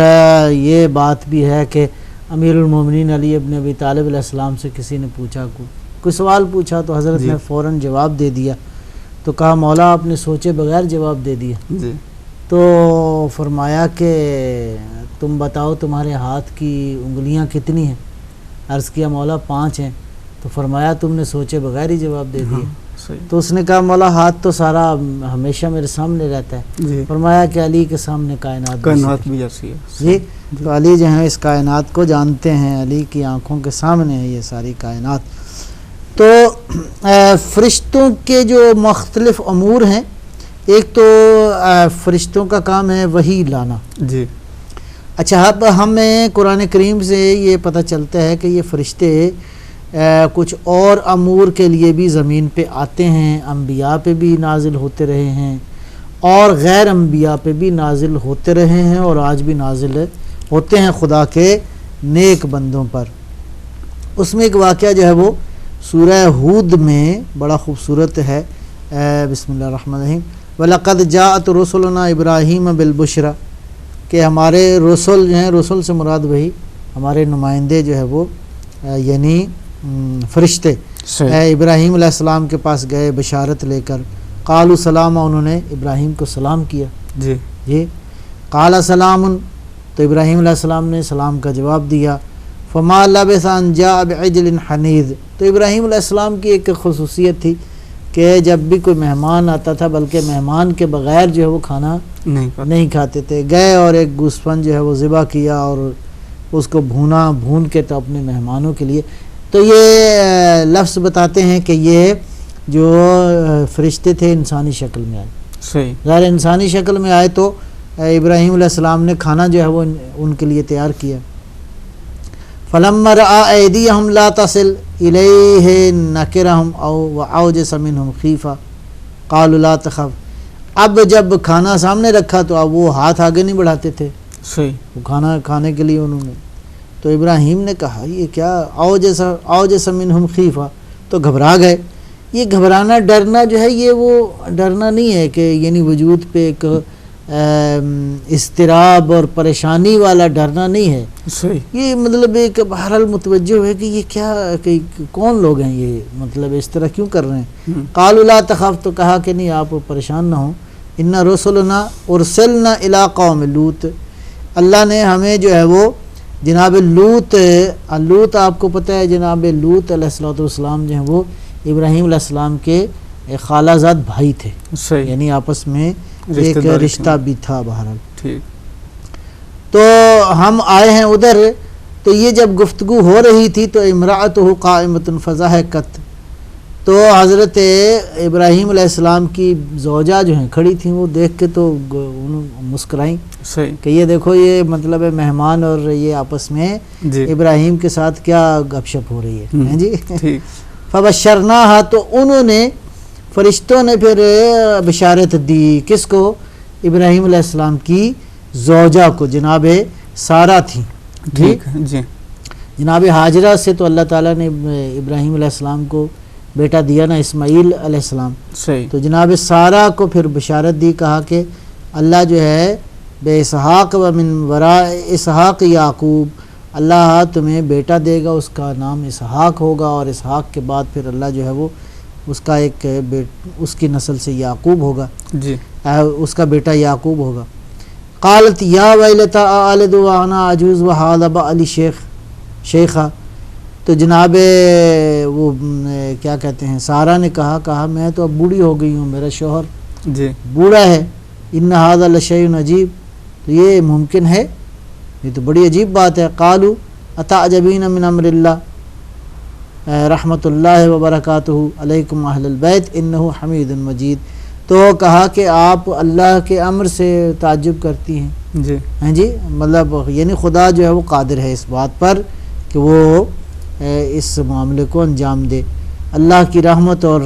S2: یہ بات بھی ہے کہ امیر المومنین علی ابن ابی طالب علیہ السلام سے کسی نے پوچھا، کوئی سوال پوچھا تو حضرت نے فوراً جواب دے دیا. تو کہا مولا آپ نے سوچے بغیر جواب دے دیا.
S1: جی.
S2: تو فرمایا کہ تم بتاؤ تمہارے ہاتھ کی انگلیاں کتنی ہیں؟ عرض کیا مولا 5 ہیں. تو فرمایا تم نے سوچے بغیر ہی جواب دے دیا. تو اس نے کہا مولا ہاتھ تو سارا ہمیشہ میرے سامنے رہتا ہے.
S1: جی.
S2: فرمایا کہ علی کے سامنے کائنات
S1: بھی ایسی ہے.
S2: جی. تو علی جو ہیں اس کائنات کو جانتے ہیں، علی کی آنکھوں کے سامنے ہے یہ ساری کائنات. تو فرشتوں کے جو مختلف امور ہیں، ایک تو فرشتوں کا کام ہے وحی لانا.
S1: جی.
S2: اچھا، اب ہمیں قرآن کریم سے یہ پتہ چلتا ہے کہ یہ فرشتے کچھ اور امور کے لیے بھی زمین پہ آتے ہیں. انبیاء پہ بھی نازل ہوتے رہے ہیں اور غیر انبیاء پہ بھی نازل ہوتے رہے ہیں اور آج بھی نازل ہوتے ہیں خدا کے نیک بندوں پر. اس میں ایک واقعہ جو ہے وہ سورہ ہود میں بڑا خوبصورت ہے. بسم اللہ الرحمن الرحیم. وَلَقَدْ جَاءَتْ رُسُلُنَا إِبْرَاهِيمَ بِالْبُشْرَى، کہ ہمارے رسول جو ہیں، رسول سے مراد وہی ہمارے نمائندے جو ہے وہ یعنی فرشتے ابراہیم علیہ السلام کے پاس گئے بشارت لے کر. قالوا سلاما، انہوں نے ابراہیم کو سلام کیا.
S1: جی.
S2: جی. قال سلام، تو ابراہیم علیہ السلام نے سلام کا جواب دیا. فما لبث ان جاء بعجل حنیذ، تو ابراہیم علیہ السلام کی ایک خصوصیت تھی کہ جب بھی کوئی مہمان آتا تھا بلکہ مہمان کے بغیر جو ہے وہ کھانا نہیں کھاتے تھے. گئے اور ایک گوسفند جو ہے وہ ذبح کیا اور اس کو بھون کے تو اپنے مہمانوں کے لیے. تو یہ لفظ بتاتے ہیں کہ یہ جو فرشتے تھے انسانی شکل میں آئے.
S1: صحیح.
S2: ظاہر انسانی شکل میں آئے تو ابراہیم علیہ السلام نے کھانا جو ہے وہ ان کے لیے تیار کیا. فَلَمَّا رَأَىٰ أَيْدِيَهُمْ لَا تَصِلُ إِلَيْهِ نَكِرَهُمْ وَأَوْجَسَ مِنْهُمْ خِيفَةً قَالُوا لَا تَخَفْ. اب جب کھانا سامنے رکھا تو اب وہ ہاتھ آگے نہیں بڑھاتے تھے.
S1: صحیح.
S2: وہ کھانا کھانے کے لیے انہوں نے تو ابراہیم نے کہا یہ کیا اوجس منہم خیفہ، تو گھبرا گئے. یہ گھبرانا ڈرنا جو ہے یہ وہ ڈرنا نہیں ہے کہ یعنی وجود پہ ایک اضطراب اور پریشانی والا ڈرنا نہیں ہے.
S1: صحیح.
S2: یہ مطلب ایک بہرحال متوجہ ہے کہ یہ کیا کہ کون لوگ ہیں، یہ مطلب اس طرح کیوں کر رہے ہیں. قالوا لا تخف، تو کہا کہ نہیں آپ پریشان نہ ہوں. ان رسلنا ارسلنا الی قوم لوط، اللہ نے ہمیں جو ہے وہ جناب لوط آپ کو پتہ ہے جناب لوط علیہ السلام جو ہیں وہ ابراہیم علیہ السلام کے خالہ زاد بھائی تھے.
S1: صحیح.
S2: یعنی آپس میں ایک رشتہ بھی تھا بہرحال.
S1: ٹھیک.
S2: تو ہم آئے ہیں ادھر، تو یہ جب گفتگو ہو رہی تھی تو امرأتہ قائمۃ فضحکت، تو حضرت ابراہیم علیہ السلام کی زوجہ جو ہیں کھڑی تھیں، وہ دیکھ کے تو مسکرائیں.
S1: صحیح.
S2: کہ یہ دیکھو یہ مطلب مہمان اور یہ آپس میں ابراہیم کے ساتھ کیا گپ شپ ہو رہی ہے. جی. فبشرناہا، تو انہوں نے فرشتوں نے پھر بشارت دی کس کو؟ ابراہیم علیہ السلام کی زوجہ کو، جناب سارہ تھیں.
S1: ٹھیک. جی.
S2: جناب حاجرہ سے تو اللہ تعالیٰ نے ابراہیم علیہ السلام کو بیٹا دیا نا، اسماعیل علیہ السلام.
S1: صحیح.
S2: تو جناب سارہ کو پھر بشارت دی، کہا کہ اللہ جو ہے بے اسحاق و من وراء اسحاق یعقوب، اللہ تمہیں بیٹا دے گا، اس کا نام اسحاق ہوگا، اور اسحاق کے بعد پھر اللہ جو ہے وہ اس کا ایک اس کی نسل سے یعقوب ہوگا.
S1: جی.
S2: اس کا بیٹا یعقوب ہوگا. قالت یا ویلتا آلد وانا عجوز وہذا بعلی شیخہ، تو جناب وہ کیا کہتے ہیں سارہ نے کہا میں تو اب بوڑھی ہو گئی ہوں، میرا شوہر
S1: جی
S2: بوڑھا ہے. ان ھذا لشیء عجیب، تو یہ ممکن ہے، یہ تو بڑی عجیب بات ہے. قالوا اتعجبین من امر اللہ رحمۃ اللہ وبرکاتہ علیکم اہل البیت انہ حمید مجید. تو کہا کہ آپ اللہ کے امر سے تعجب کرتی ہیں.
S1: جی.
S2: ہاں جی، مطلب یعنی خدا جو ہے وہ قادر ہے اس بات پر کہ وہ اس معاملے کو انجام دے. اللہ کی رحمت اور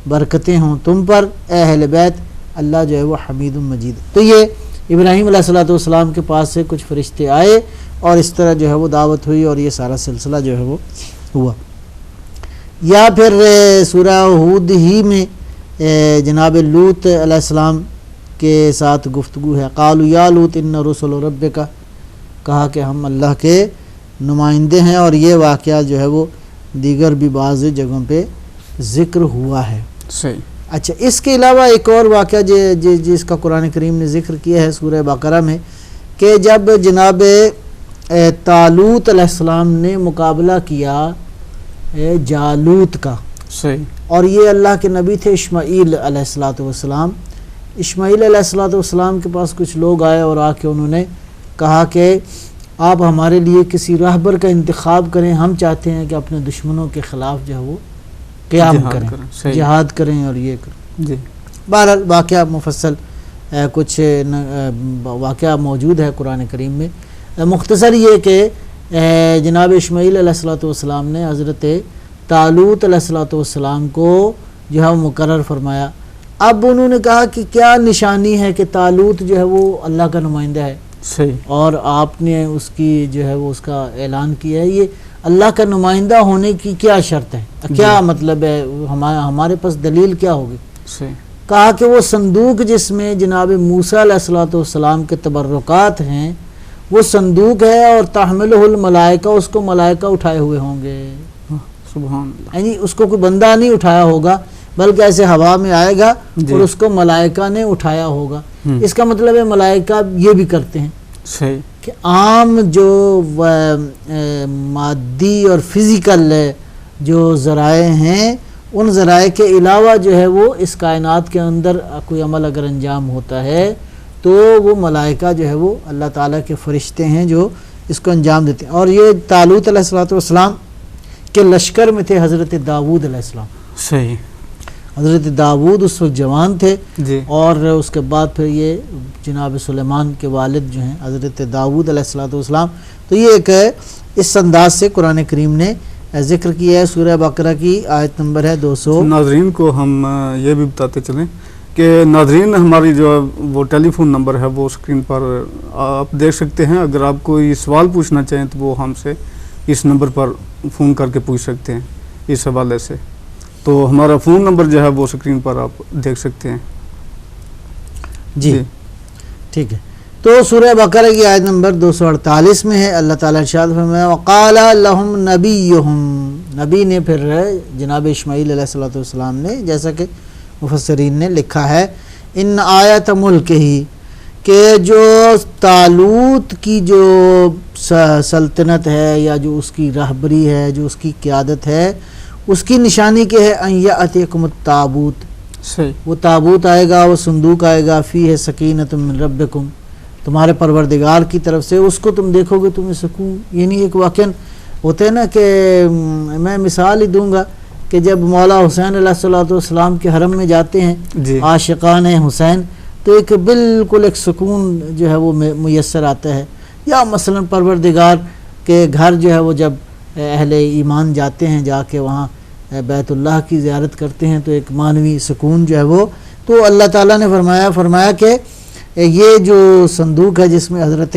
S2: برکتیں ہوں تم پر اے اہل بیت، اللہ جو ہے وہ حمید مجید. تو یہ ابراہیم علیہ السلام کے پاس سے کچھ فرشتے آئے اور اس طرح جو ہے وہ دعوت ہوئی اور یہ سارا سلسلہ جو ہے وہ ہوا. یا پھر سورہ ہود ہی میں جناب لوط علیہ السلام کے ساتھ گفتگو ہے. قالوا یا لوط ان رسل ربک، کہا کہ ہم اللہ کے نمائندے ہیں، اور یہ واقعہ جو ہے وہ دیگر بھی بعض جگہوں پہ ذکر ہوا ہے.
S1: صحیح.
S2: اچھا، اس کے علاوہ ایک اور واقعہ جس کا قرآن کریم نے ذکر کیا ہے سورہ بقرہ میں، کہ جب جناب طالوت علیہ السلام نے مقابلہ کیا جالوت کا.
S1: صحیح.
S2: اور یہ اللہ کے نبی تھے اسماعیل علیہ السلام. اسماعیل علیہ السلام کے پاس کچھ لوگ آئے اور آ کے انہوں نے کہا کہ آپ ہمارے لیے کسی راہبر کا انتخاب کریں، ہم چاہتے ہیں کہ اپنے دشمنوں کے خلاف جو ہے وہ قیام کریں، جہاد کریں اور یہ کریں.
S1: جی.
S2: بہرحال واقعہ مفصل کچھ واقعہ موجود ہے قرآن کریم میں. مختصر یہ کہ جناب اسماعیل علیہ السلام نے حضرت طالوت علیہ السلام کو جو ہے مقرر فرمایا. اب انہوں نے کہا کہ کیا نشانی ہے کہ طالوت جو ہے وہ اللہ کا نمائندہ ہے.
S1: صحیح.
S2: اور آپ نے اس کی جو ہے وہ اس کا اعلان کیا ہے، یہ اللہ کا نمائندہ ہونے کی کیا شرط ہے، کیا مطلب ہے، ہمارے پاس دلیل کیا ہوگی.
S1: صحیح.
S2: کہا کہ وہ صندوق جس میں جناب موسیٰ علیہ السلام کے تبرکات ہیں وہ صندوق ہے، اور تحملہ الملائکہ، اس کو ملائکہ اٹھائے ہوئے ہوں گے.
S1: سبحان اللہ.
S2: یعنی اس کو کوئی بندہ نہیں اٹھایا ہوگا بلکہ ایسے ہوا میں آئے گا اور اس کو ملائکہ نے اٹھایا ہوگا. اس کا مطلب ہے ملائکہ یہ بھی کرتے ہیں.
S1: صحیح.
S2: کہ عام جو مادی اور فزیکل جو ذرائع ہیں ان ذرائع کے علاوہ جو ہے وہ اس کائنات کے اندر کوئی عمل اگر انجام ہوتا ہے تو وہ ملائکہ جو ہے وہ اللہ تعالیٰ کے فرشتے ہیں جو اس کو انجام دیتے ہیں. اور یہ طالوت علیہ السلام کے لشکر میں تھے حضرت داؤد علیہ السلام.
S1: صحیح.
S2: حضرت داؤد اس وقت جوان تھے
S1: جی.
S2: اور اس کے بعد پھر یہ جناب سلیمان کے والد جو ہیں حضرت داؤد علیہ السلام. تو یہ ایک اس انداز سے قرآن کریم نے ذکر کیا ہے. سورہ بقرہ کی آیت نمبر ہے 200.
S1: ناظرین کو ہم یہ بھی بتاتے چلیں کہ ناظرین ہماری جو وہ ٹیلی فون نمبر ہے وہ اسکرین پر آپ دیکھ سکتے ہیں. اگر آپ کوئی سوال پوچھنا چاہیں تو وہ ہم سے اس نمبر پر فون کر کے پوچھ سکتے ہیں اس حوالے سے. تو ہمارا فون نمبر جو ہے وہ اسکرین پر آپ دیکھ سکتے ہیں.
S2: جی ٹھیک ہے. تو سورہ بقرہ کی آیت نمبر 248 میں ہے اللہ تعالیٰ ارشاد فرمایا وقال لهم نبیہم. نبی نے پھر جناب اسماعیل علیہ السلام نے جیسا کہ مفسرین نے لکھا ہے ان آیت ملک ہی کہ جو طالوت کی جو سلطنت ہے یا جو اس کی رہبری ہے جو اس کی قیادت ہے اس کی نشانی کیا ہے ان یاتیکم التابوت.
S1: صحیح.
S2: وہ تابوت آئے گا وہ صندوق آئے گا فیہ سکینۃ من ربکم تمہارے پروردگار کی طرف سے. اس کو تم دیکھو گے تمہیں سکون. یعنی ایک واقعہ ہوتا ہے نا کہ میں مثال ہی دوں گا کہ جب مولا حسین علیہ السلام کے حرم میں جاتے ہیں
S1: جی.
S2: عاشقان حسین تو ایک بالکل ایک سکون جو ہے وہ میسر آتا ہے. یا مثلا پروردگار کے گھر جو ہے وہ جب اہل ایمان جاتے ہیں جا کے وہاں بیت اللہ کی زیارت کرتے ہیں تو ایک معنوی سکون جو ہے وہ. تو اللہ تعالیٰ نے فرمایا کہ یہ جو صندوق ہے جس میں حضرت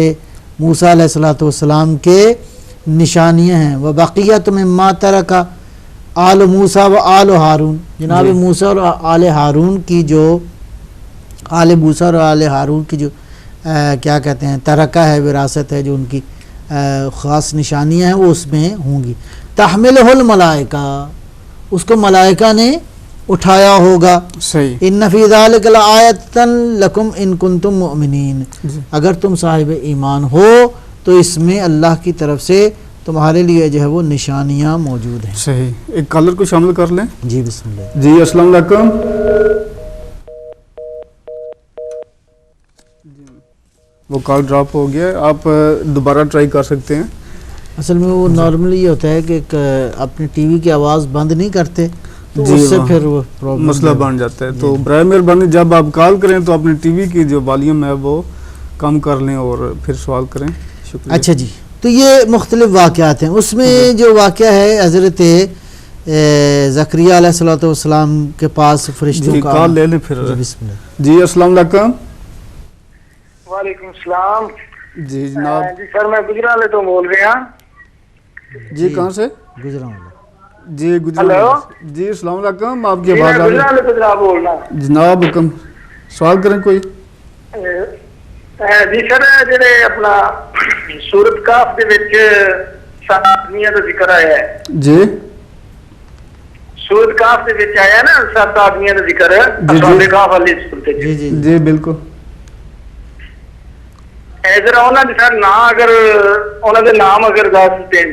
S2: موسیٰ علیہ السلام کے نشانیاں ہیں وبقیۃ مما ترک آل موسیٰ و آل ہارون. جناب
S1: جی.
S2: موسیٰ اور آل ہارون کی جو آل موسیٰ اور آل ہارون کی جو کیا کہتے ہیں ترکہ ہے وراثت ہے جو ان کی خاص نشانیاں ہیں وہ اس میں ہوں گی. تحملہ الملائکہ اس کو ملائکہ نے اٹھایا ہوگا.
S1: صحیح.
S2: ان فی ذلک لآیۃ لکم ان کنتم مؤمنین.
S1: جی.
S2: اگر تم صاحب ایمان ہو تو اس میں اللہ کی طرف سے تمہارے لیے جو ہے وہ نشانیاں موجود ہیں.
S1: صحیح. ایک کالر کو شامل کر لیں.
S2: جی بسم اللہ.
S1: جی السلام علیکم. وہ کال ڈراپ ہو گیا. آپ دوبارہ ٹرائی کر سکتے ہیں.
S2: اصل میں وہ نارملی یہ ہوتا ہے کہ اپنے ٹی وی کی آواز بند نہیں کرتے تو
S1: جی
S2: اس سے
S1: وہاں
S2: پھر وہ پرابلم
S1: مسئلہ بن جاتا ہے. تو برائے مہربانی جب آپ کال کریں تو اپنے ٹی وی کی جو والیوم ہے وہ کم کر لیں اور پھر سوال کریں. شکریہ.
S2: اچھا جی. تو یہ مختلف واقعات ہیں. اس میں جو واقعہ ہے حضرت زکریا علیہ السلام کے پاس فرشتوں
S1: جی
S2: کا
S1: کال لے لیں پھر.
S2: جی بسم اللہ.
S1: جی السلام علیکم.
S3: وعلیکم السلام.
S1: جی جناب.
S3: جی سر میں گجرالے تو بول رہا.
S1: جی کہاں سے؟
S2: گجرانوالا.
S1: جی گجرات. جی السلام علیکم. آپ کی
S3: جی
S1: آواز
S3: میں
S1: آ رہی
S3: گجرالے تو جناب بول رہا.
S1: جناب حکم سوال کریں کوئی.
S3: جی سر جڑے اپنا سورت کاف دے وچ 7 آدمیاں دا ذکر آیا ہے.
S1: جی
S3: سورت کاف دے وچ آیا نا 7 آدمیاں دا ذکر
S1: جی.
S3: اصحاب کاف والی سورت وچ.
S2: جی جی
S1: جی بالکل.
S3: ذرا انہاں دے سر نام اگر انہاں دے نام اگر دس دیں.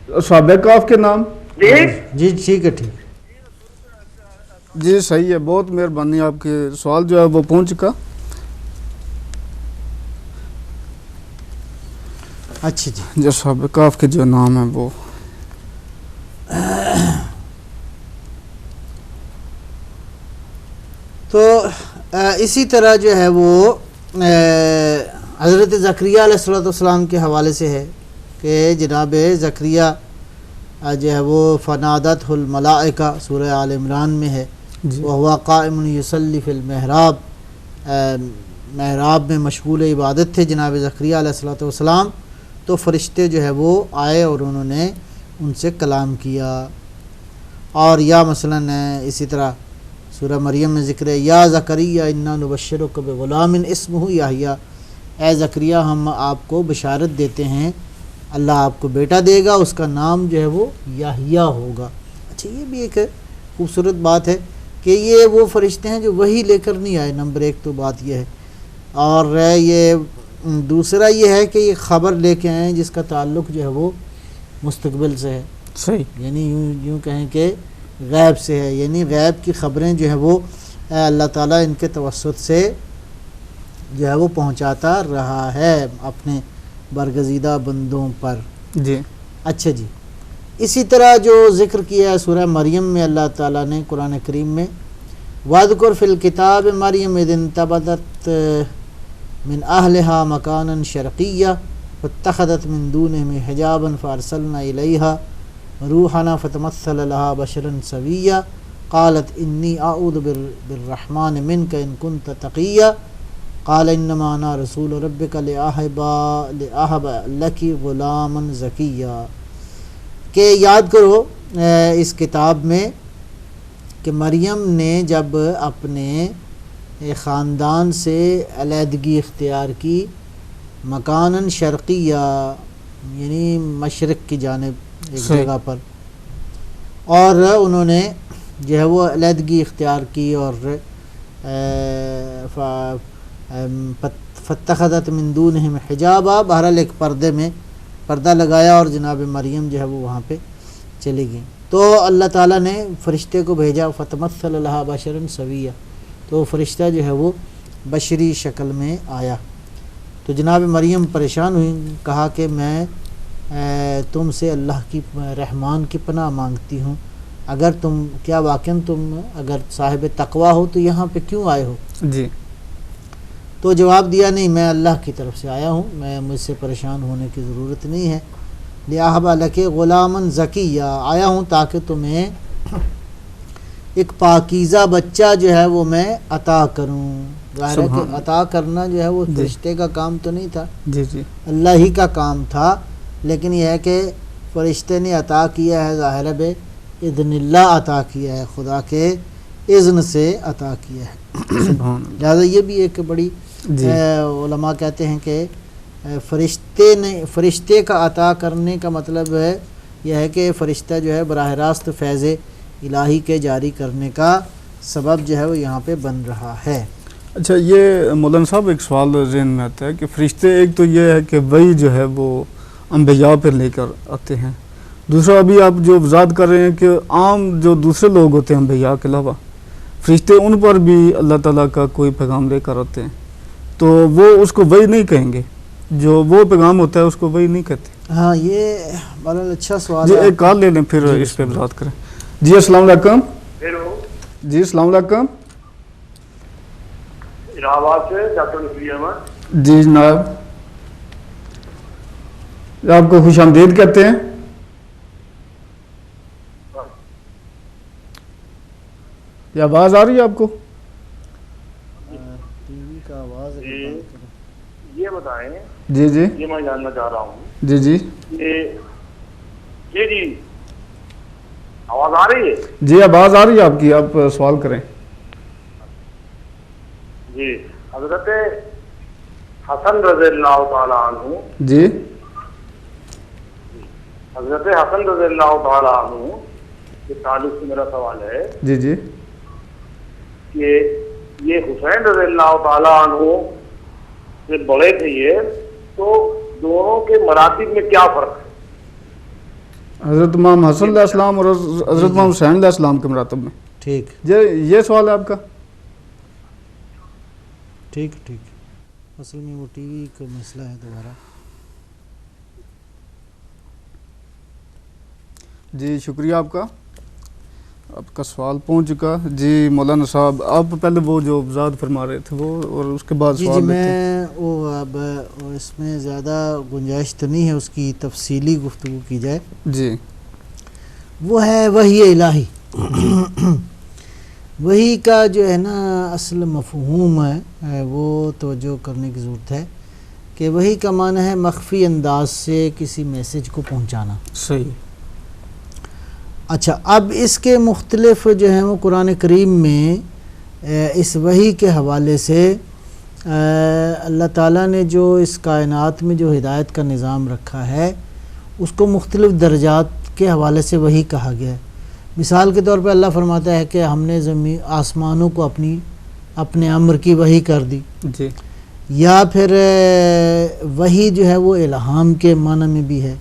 S1: صحابہ کاف کے نام.
S3: جی
S2: جی ٹھیک ہے ٹھیک.
S1: جی صحیح ہے. بہت مہربانی. آپ کے سوال جو ہے وہ پہنچ چکا.
S2: اچھا جی.
S1: جو صحابہ کاف کے جو نام ہیں وہ
S2: تو اسی طرح جو ہے وہ حضرت زکریا علیہ السلام کے حوالے سے ہے کہ جناب زکریا جو ہے وہ فنادت الملائکہ سورہ آل عمران میں ہے.
S1: جی.
S2: وہو قائم یصلی فی المحراب. محراب میں مشغول عبادت تھے جناب زکریا علیہ السلام. تو فرشتے جو ہے وہ آئے اور انہوں نے ان سے کلام کیا. اور یا مثلا اسی طرح سورہ مریم میں ذکر ہے یا زکریا انا نبشرک بغلام اسمہ یحییٰ. اے زکریا ہم آپ کو بشارت دیتے ہیں اللہ آپ کو بیٹا دے گا اس کا نام جو ہے وہ یحییٰ ہوگا. اچھا یہ بھی ایک خوبصورت بات ہے کہ یہ وہ فرشتے ہیں جو وہی لے کر نہیں آئے. نمبر 1 تو بات یہ ہے. اور یہ دوسرا یہ ہے کہ یہ خبر لے کے آئے جس کا تعلق جو ہے وہ مستقبل سے ہے.
S1: صحیح.
S2: یعنی یوں کہیں کہ غیب سے ہے، یعنی غیب کی خبریں جو ہیں وہ اللہ تعالیٰ ان کے توسط سے جو ہے وہ پہنچاتا رہا ہے اپنے برگزیدہ بندوں پر.
S1: جی.
S2: اچھا جی، اسی طرح جو ذکر کیا ہے سورہ مریم میں اللہ تعالیٰ نے قرآن کریم میں، وَاذْكُرْ فِي الْكِتَابِ مَرْيَمَ إِذِ انتبذت من أهلها مكانا شرقيا فاتخذت من دونهم حجابا فأرسلنا إليها روحنا فتمثل لها بشرا سويا قالت إني أعوذ بالرحمن منك إن كنت تقيا قال إنما أنا رسول ربك لأهب لك غلاما زكيا. کہ یاد کرو اس کتاب میں کہ مریم نے جب اپنے خاندان سے علیحدگی اختیار کی، مکاناً شرقیہ یعنی مشرق کی جانب ایک جگہ پر، اور انہوں نے جو ہے وہ علیحدگی اختیار کی اور فاتخذت من دونہم حجابا، بہرحال ایک پردے میں پردہ لگایا اور جناب مریم جو ہے وہ وہاں پہ چلی گئیں. تو اللہ تعالیٰ نے فرشتے کو بھیجا، فتمثل لہا بشرا سویا، تو فرشتہ جو ہے وہ بشری شکل میں آیا. تو جناب مریم پریشان ہوئی، کہا کہ میں تم سے اللہ کی رحمان کی پناہ مانگتی ہوں، اگر تم کیا واقعاً تم اگر صاحب تقویٰ ہو تو یہاں پہ کیوں آئے ہو؟
S1: جی.
S2: تو جواب دیا نہیں، میں اللہ کی طرف سے آیا ہوں، میں مجھ سے پریشان ہونے کی ضرورت نہیں ہے. لِأَهْبَ لَكِ غُلَامًا زَكِيًّا، آیا ہوں تاکہ تمہیں ایک پاکیزہ بچہ جو ہے وہ میں عطا کروں. ظاہر ہے کہ عطا کرنا جو ہے وہ فرشتے کا کام تو نہیں تھا،
S1: جی جی
S2: اللہ ہی کا کام تھا، لیکن یہ ہے کہ فرشتے نے عطا کیا ہے، ظاہر ہے اذن اللہ عطا کیا ہے، خدا کے اذن سے عطا کیا ہے.
S1: سبحان اللہ.
S2: لہٰذا یہ بھی ایک بڑی علماء کہتے ہیں کہ فرشتے کا عطا کرنے کا مطلب ہے یہ ہے کہ فرشتہ جو ہے براہ راست فیض الہی کے جاری کرنے کا سبب جو ہے وہ یہاں پہ بن رہا ہے.
S1: اچھا، یہ مولانا صاحب ایک سوال ذہن میں آتا ہے کہ فرشتے، ایک تو یہ ہے کہ وہی جو ہے وہ انبیاء پر لے کر آتے ہیں، دوسرا ابھی آپ جو وضاحت کر رہے ہیں کہ عام جو دوسرے لوگ ہوتے ہیں انبیاء کے علاوہ، فرشتے ان پر بھی اللہ تعالیٰ کا کوئی پیغام لے کر آتے ہیں، تو وہ اس کو وہی نہیں کہیں گے؟ جو وہ پیغام ہوتا ہے اس کو وہی نہیں کہتے؟
S2: ہاں، یہ بڑا اچھا سوال
S1: جی.
S2: ہے.
S1: ایک کال لے لیں پھر اس پہ وضاحت کریں. جی السلام علیکم.
S3: ہیلو
S1: جی السلام علیکم.
S3: الہ آباد سے ڈاکٹر نصیر احمد.
S1: جی جناب، آپ کو خوش آمدید کہتے ہیں. یہ آواز آ رہی ہے آپ کو؟
S2: ٹی وی کا آواز
S3: یہ بتائیں،
S1: جی جی
S3: یہ میں جاننا چاہ رہا ہوں
S1: جی جی
S3: جی آواز آ رہی ہے؟
S1: جی آواز آ رہی ہے آپ کی، آپ سوال کریں.
S3: جی، حضرت حسن رضی اللہ تعالیٰ عنہ،
S1: جی
S3: حضرت حسن رضی اللہ تعالیٰ عنہ کے تعلق سے میرا سوال ہے
S1: جی جی
S3: کہ یہ حسین رضی اللہ تعالیٰ عنہ سے بڑے تھے یہ، تو دونوں کے مراتب میں کیا فرق ہے؟
S1: حضرت امام حسن علیہ السلام اور حضرت امام حسین علیہ السلام کے مراتب میں.
S2: ٹھیک
S1: جی یہ سوال ہے آپ کا؟
S2: ٹھیک ٹھیک. اصل میں وہ ٹی وی کا مسئلہ ہے دوبارہ.
S1: جی شکریہ آپ کا سوال پہنچ چکا. جی مولانا صاحب، آپ پہلے وہ جو وضاحت فرما رہے تھے وہ، اور اس کے بعد
S2: جی
S1: سوال لیتے ہیں.
S2: میں وہ اب اس میں زیادہ گنجائش تو نہیں ہے اس کی تفصیلی گفتگو کی جائے.
S1: جی
S2: وہ ہے وحی الہی. وحی کا جو ہے نا اصل مفہوم ہے وہ توجہ کرنے کی ضرورت ہے کہ وحی کا معنی ہے مخفی انداز سے کسی میسج کو پہنچانا.
S1: صحیح.
S2: اچھا، اب اس کے مختلف جو ہیں وہ قرآن کریم میں اس وحی کے حوالے سے اللہ تعالیٰ نے جو اس کائنات میں جو ہدایت کا نظام رکھا ہے اس کو مختلف درجات کے حوالے سے وحی کہا گیا ہے. مثال کے طور پہ اللہ فرماتا ہے کہ ہم نے آسمانوں کو اپنے امر کی وحی کر دی.
S1: جی.
S2: یا پھر وحی جو ہے وہ الہام کے معنی میں بھی ہے.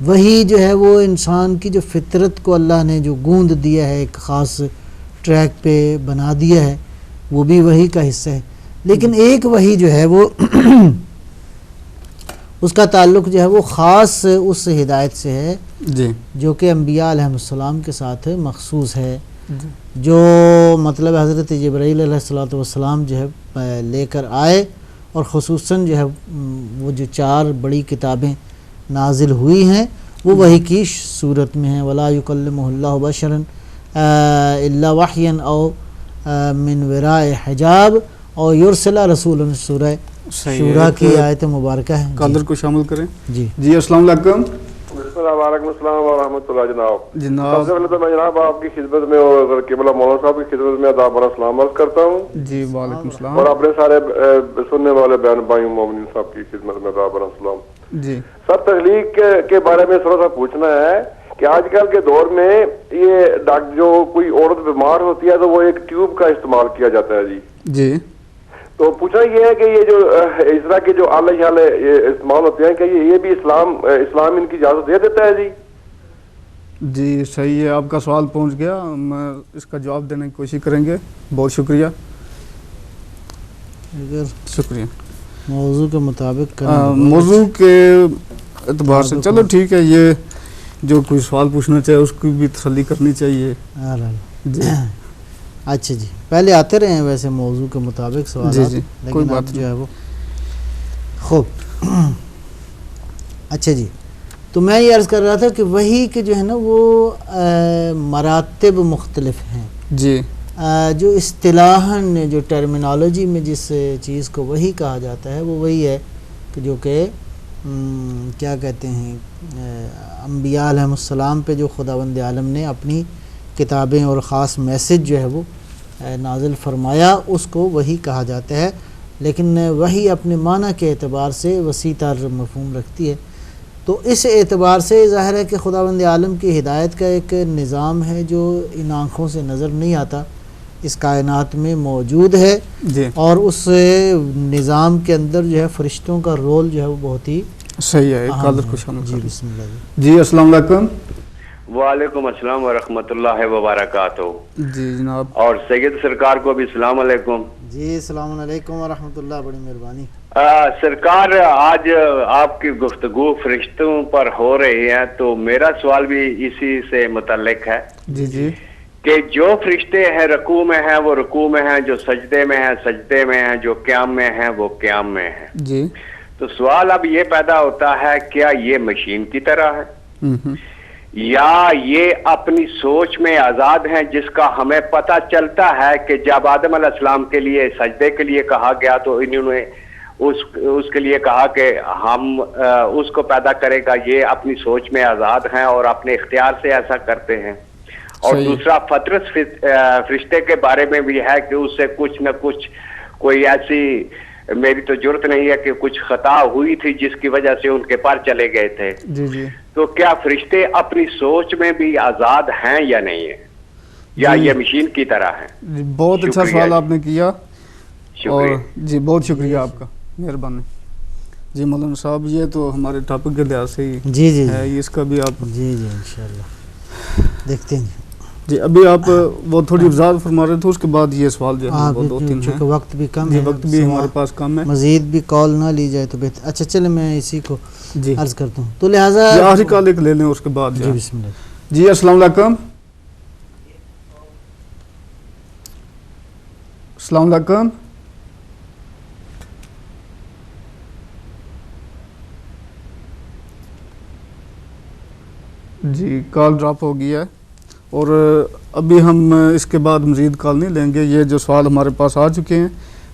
S2: وہی جو ہے وہ انسان کی جو فطرت کو اللہ نے جو گوند دیا ہے، ایک خاص ٹریک پہ بنا دیا ہے، وہ بھی وہی کا حصہ ہے. لیکن ایک وہی جو ہے وہ اس کا تعلق جو ہے وہ خاص اس ہدایت سے ہے
S1: جی
S2: جو کہ انبیاء علیہ السلام کے ساتھ مخصوص ہے،
S1: جی
S2: جو مطلب حضرت جبرائیل علیہ السلام جو ہے لے کر آئے، اور خصوصاً جو ہے وہ جو 4 بڑی کتابیں نازل ہوئی ہیں وہ وحی کی صورت میں ہیں. وَلَا يُكَلِّمُهُ اللَّهُ بَشَرًا إِلَّا وَحْيًا أَوْ مِنْ وَرَاءِ حِجَابٍ اور یرسل رسول. سورہ شورا کی آیت مبارکہ ہے.
S1: کالر کو شامل کریں.
S2: جی
S1: جی السلام علیکم.
S4: وعلیکم السلام ورحمۃ اللہ جناب.
S1: جناب
S4: سب سے پہلے تو میں جناب آپ کی خدمت میں اور قبلہ مولانا صاحب کی خدمت میں ادب و سلام عرض کرتا ہوں.
S1: جی وعلیکم السلام.
S4: اور اپنے سارے سننے والے بہن بھائیوں مومنین صاحب کی خدمت میں ادب و سلام.
S1: جی
S4: سر تخلیق کے بارے میں تھوڑا سا پوچھنا ہے کہ آج کل کے دور میں یہ جو کوئی عورت بیمار ہوتی ہے تو وہ ایک ٹیوب کا استعمال کیا جاتا ہے جی.
S1: جی
S4: تو پوچھنا یہ ہے کہ یہ جو اس طرح کے جو آلے شالے استعمال ہوتے ہیں کہ یہ بھی اسلام ان کی اجازت دے دیتا ہے جی؟
S1: جی صحیح ہے، آپ کا سوال پہنچ گیا، میں اس کا جواب دینے کی کوشش کریں گے. بہت شکریہ.
S2: اگر
S1: شکریہ.
S2: موضوع کے مطابق
S1: موضوع کے اعتبار سے چلو ٹھیک ہے، یہ جو کوئی سوال پوچھنا چاہے اس کی بھی تسلی کرنی چاہیے. جی
S2: اچھا جی، پہلے آتے رہے ہیں ویسے موضوع کے مطابق سوالات.
S1: جی جی کوئی
S2: لیکن
S1: بات
S2: اب جو ہے وہ خوب. اچھا جی، تو میں یہ عرض کر رہا تھا کہ وہی کہ جو ہے نا وہ مراتب مختلف ہیں.
S1: جی
S2: جو اصطلاحاً جو ٹرمینالوجی میں جس چیز کو وہی کہا جاتا ہے وہ وہی ہے کہ جو کہ کیا کہتے ہیں انبیاء علیہ السلام پہ جو خداوند عالم نے اپنی کتابیں اور خاص میسج جو ہے وہ نازل فرمایا اس کو وہی کہا جاتا ہے. لیکن وہی اپنے معنی کے اعتبار سے وسیع تر مفہوم رکھتی ہے. تو اس اعتبار سے ظاہر ہے کہ خداوند عالم کی ہدایت کا ایک نظام ہے جو ان آنکھوں سے نظر نہیں آتا، اس کائنات میں موجود ہے.
S1: جی
S2: اور اس نظام کے اندر جو ہے فرشتوں کا رول جو ہے وہ بہت ہی
S1: صحیح ہے. ایک
S2: اہم
S1: کالر
S2: ہے.
S1: کو شامل
S2: جی
S1: کریں.
S2: بسم اللہ جی.
S1: جی السلام علیکم.
S3: وعلیکم السلام ورحمۃ اللہ وبرکاتہ.
S1: جی جناب.
S3: اور سید سرکار کو بھی السلام علیکم.
S2: جی السلام علیکم ورحمۃ اللہ، بڑی مہربانی.
S3: سرکار آج آپ کی گفتگو فرشتوں پر ہو رہی ہے تو میرا سوال بھی اسی سے متعلق ہے
S1: جی جی
S3: کہ جو فرشتے ہیں رکوع میں ہیں وہ رکوع میں ہیں، جو سجدے میں ہیں سجدے میں ہیں، جو قیام میں ہیں وہ قیام میں ہیں.
S1: جی
S3: تو سوال اب یہ پیدا ہوتا ہے کیا یہ مشین کی طرح ہے یا یہ اپنی سوچ میں آزاد ہیں، جس کا ہمیں پتہ چلتا ہے کہ جب آدم علیہ السلام کے لیے سجدے کے لیے کہا گیا تو انہوں نے اس کے لیے کہا کہ ہم اس کو پیدا کرے گا، یہ اپنی سوچ میں آزاد ہیں اور اپنے اختیار سے ایسا کرتے ہیں. اور
S1: صحیح.
S3: دوسرا فطرت فرشتے کے بارے میں بھی ہے کہ اس سے کچھ نہ کچھ کوئی ایسی میری تو ضرورت نہیں ہے کہ کچھ خطا ہوئی تھی جس کی وجہ سے ان کے پر چلے گئے تھے.
S1: جی جی
S3: تو کیا فرشتے اپنی سوچ میں بھی آزاد ہیں یا نہیں ہیں، یا
S1: جی.
S3: یہ مشین کی طرح ہیں؟
S1: جی بہت اچھا
S3: شکریہ
S1: سوال
S3: جی.
S1: آپ نے کیا. اور
S3: شکریہ.
S1: جی بہت شکریہ آپ کا، مہربانی. جی مولانا صاحب یہ تو ہمارے ٹاپک کے لحاظ سے ہی
S2: جی جی
S1: ہے، اس کا بھی آپ
S2: جی جی انشاءاللہ دیکھتے ہیں.
S1: جی ابھی آپ وہ تھوڑی وضاحت فرما رہے تھے، اس کے بعد یہ سوال جو ہے
S2: ہاں
S1: وہ 2-3
S2: چونکہ
S1: ہیں.
S2: وقت بھی کم
S1: جی
S2: ہے،
S1: وقت بھی ہمارے پاس کم ہے.
S2: مزید بھی کال نہ لی جائے تو بہتر. اچھا چلے میں اسی کو
S1: جی
S2: عرض کرتا ہوں. تو لہٰذا
S1: جی آخری کال ایک لے لیں اس کے بعد.
S2: جی بسم اللہ.
S1: جی السلام علیکم. السلام علیکم. جی کال ڈراپ ہو گیا ہے اور ابھی ہم اس کے بعد مزید کال نہیں لیں گے. یہ جو سوال ہمارے پاس آ چکے ہیں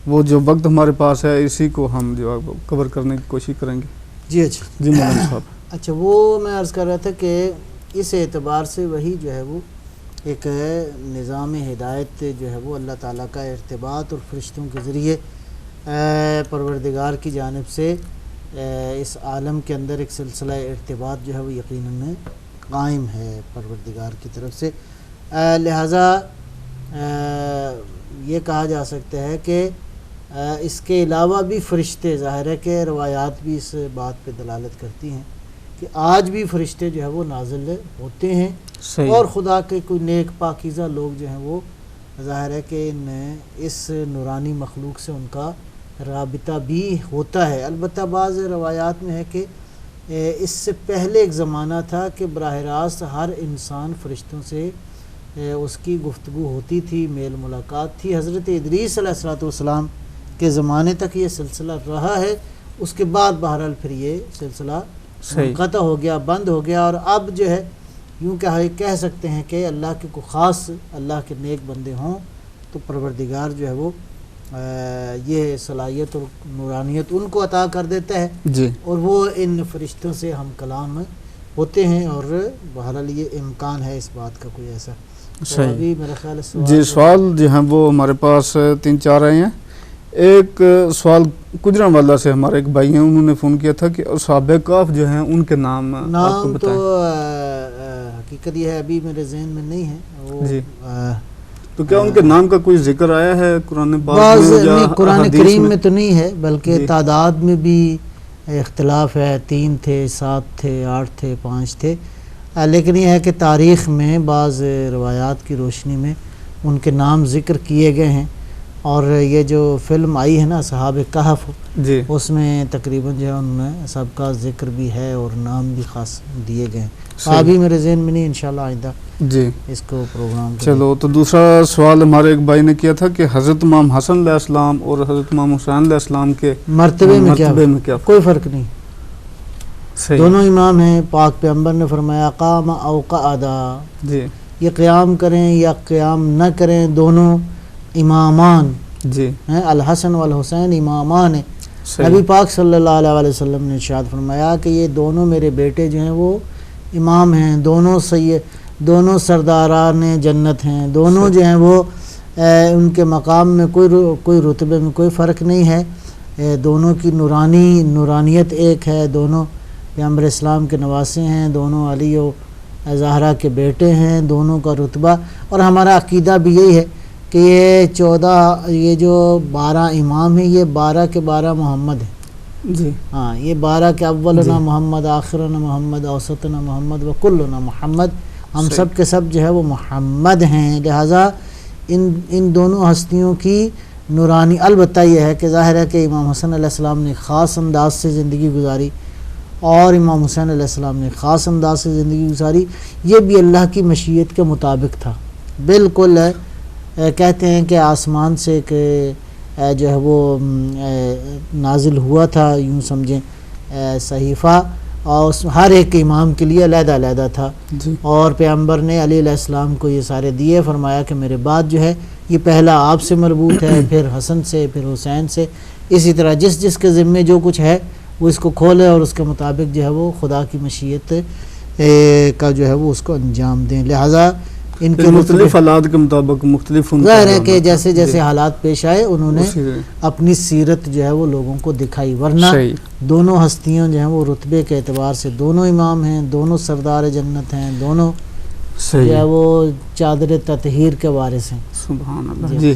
S1: وہ جو وقت ہمارے پاس ہے اسی کو ہم جو کور کرنے کی کوشش کریں گے.
S2: جی اچھا
S1: جی مولانا صاحب.
S2: اچھا وہ میں عرض کر رہا تھا کہ اس اعتبار سے وہی جو ہے وہ ایک نظام ہدایت جو ہے وہ اللہ تعالیٰ کا ارتباط اور فرشتوں کے ذریعے پروردگار کی جانب سے اس عالم کے اندر ایک سلسلہ ارتباط جو ہے وہ یقیناً قائم ہے پروردگار کی طرف سے. لہٰذا یہ کہا جا سکتا ہے کہ اس کے علاوہ بھی فرشتے، ظاہر ہے کہ روایات بھی اس بات پہ دلالت کرتی ہیں کہ آج بھی فرشتے جو ہے وہ نازل ہوتے ہیں،
S1: صحیح.
S2: اور خدا کے کوئی نیک پاکیزہ لوگ جو ہیں وہ ظاہر ہے کہ اس نورانی مخلوق سے ان کا رابطہ بھی ہوتا ہے. البتہ بعض روایات میں ہے کہ اس سے پہلے ایک زمانہ تھا کہ براہ راست ہر انسان فرشتوں سے اس کی گفتگو ہوتی تھی، میل ملاقات تھی. حضرت ادریس علیہ السلام کے زمانے تک یہ سلسلہ رہا ہے، اس کے بعد بہرحال پھر یہ سلسلہ منقطع ہو گیا، بند ہو گیا. اور اب جو ہے یوں کہ کہہ سکتے ہیں کہ اللہ کے کوئی خاص اللہ کے نیک بندے ہوں تو پروردگار جو ہے وہ یہ صلاحیت اور نورانیت ان کو عطا کر دیتا ہے
S1: جی.
S2: اور وہ ان فرشتوں سے ہم کلام ہوتے ہیں. اور بہرحال یہ امکان ہے اس بات کا کوئی ایسا.
S1: صحیح.
S2: ابھی میرا خیال ہے
S1: جی سوال جو ہیں وہ ہمارے پاس 3-4 آئے ہیں. ایک سوال گجران والا سے ہمارے ایک بھائی ہیں، انہوں نے فون کیا تھا کہ اصحاب کہف جو ہیں ان کے نام آپ کو
S2: نام تو
S1: بتائیں.
S2: حقیقت یہ ہے ابھی میرے ذہن میں نہیں ہے وہ
S1: جی. تو کیا ان کے نام کا کوئی ذکر آیا ہے قرآن پاک
S2: بعض
S1: میں یا
S2: نہیں، قرآن
S1: حدیث
S2: کریم میں تو نہیں ہے، بلکہ
S1: جی.
S2: تعداد میں بھی اختلاف ہے. 3 تھے، 7 تھے، 8 تھے، 5 تھے. لیکن یہ ہے کہ تاریخ میں بعض روایات کی روشنی میں ان کے نام ذکر کیے گئے ہیں. اور یہ جو فلم آئی ہے نا اصحاب کہف،
S1: جی.
S2: اس میں تقریباً جو ہے ان میں سب کا ذکر بھی ہے اور نام بھی خاص دیے گئے ہیں.
S1: صحیح.
S2: ابھی میرے ذہن میں نہیں، انشاءاللہ آئندہ
S1: جی.
S2: اس کو پروگرام کریں.
S1: چلو تو دوسرا سوال ہمارے ایک بھائی نے کیا تھا کہ حضرت امام حسن علیہ السلام اور حضرت امام حسین علیہ السلام کے
S2: مرتبے میں کیا کوئی فرق نہیں،
S1: صحیح.
S2: دونوں امام ہیں. پاک پیغمبر نے فرمایا قام او قعدا،
S1: جی.
S2: یہ قیام کریں یا قیام نہ کریں دونوں امامان
S1: جی.
S2: ہیں. الحسن والحسین امامان ہیں.
S1: صحیح.
S2: نبی پاک صلی اللہ علیہ وسلم نے ارشاد فرمایا کہ یہ دونوں میرے بیٹے جو ہیں وہ امام ہیں، دونوں سرداران جنت ہیں. دونوں جو ہیں وہ ان کے مقام میں کوئی رتبے میں کوئی فرق نہیں ہے. دونوں کی نورانیت ایک ہے. دونوں پیغمبر اسلام کے نواسے ہیں. دونوں علی و زہرا کے بیٹے ہیں. دونوں کا رتبہ اور ہمارا عقیدہ بھی یہی ہے کہ یہ جو 12 امام ہیں یہ 12 کے 12 محمد ہیں.
S1: جی.
S2: ہاں، یہ 12 کے اولنا محمد، آخرنا محمد، اوسطنا محمد و کلنا محمد، ہم سب کے سب جو ہے وہ محمد ہیں. لہٰذا ان دونوں ہستیوں کی نورانی، البتہ یہ ہے کہ ظاہر ہے کہ امام حسن علیہ السلام نے خاص انداز سے زندگی گزاری اور امام حسین علیہ السلام نے خاص انداز سے زندگی گزاری. یہ بھی اللہ کی مشیت کے مطابق تھا. بالکل کہتے ہیں کہ آسمان سے کہ جو ہے وہ نازل ہوا تھا، یوں سمجھیں صحیفہ، اور ہر ایک امام کے لیے علیحدہ علیحدہ تھا.
S1: جی.
S2: اور پیغمبر نے علی علیہ السلام کو یہ سارے دیے. فرمایا کہ میرے بعد جو ہے یہ پہلا آپ سے مربوط ہے، پھر حسن سے، پھر حسین سے. اسی طرح جس کے ذمے جو کچھ ہے وہ اس کو کھولے اور اس کے مطابق جو ہے وہ خدا کی مشیت کا جو ہے وہ اس کو انجام دیں. لہٰذا ان کے
S1: مختلف حالات کے مطابق مختلف
S2: ظاہر ہے کہ جیسے حالات پیش آئے انہوں نے
S1: اسی سے.
S2: اپنی سیرت جو ہے وہ لوگوں کو دکھائی. ورنہ
S1: صحیح.
S2: دونوں ہستیاں جو ہیں وہ رتبے کے اعتبار سے دونوں امام ہیں، دونوں سردار جنت ہیں، دونوں
S1: صحیح.
S2: جو ہے وہ چادر تطہیر کے وارث ہیں.
S1: سبحان اللہ. جی.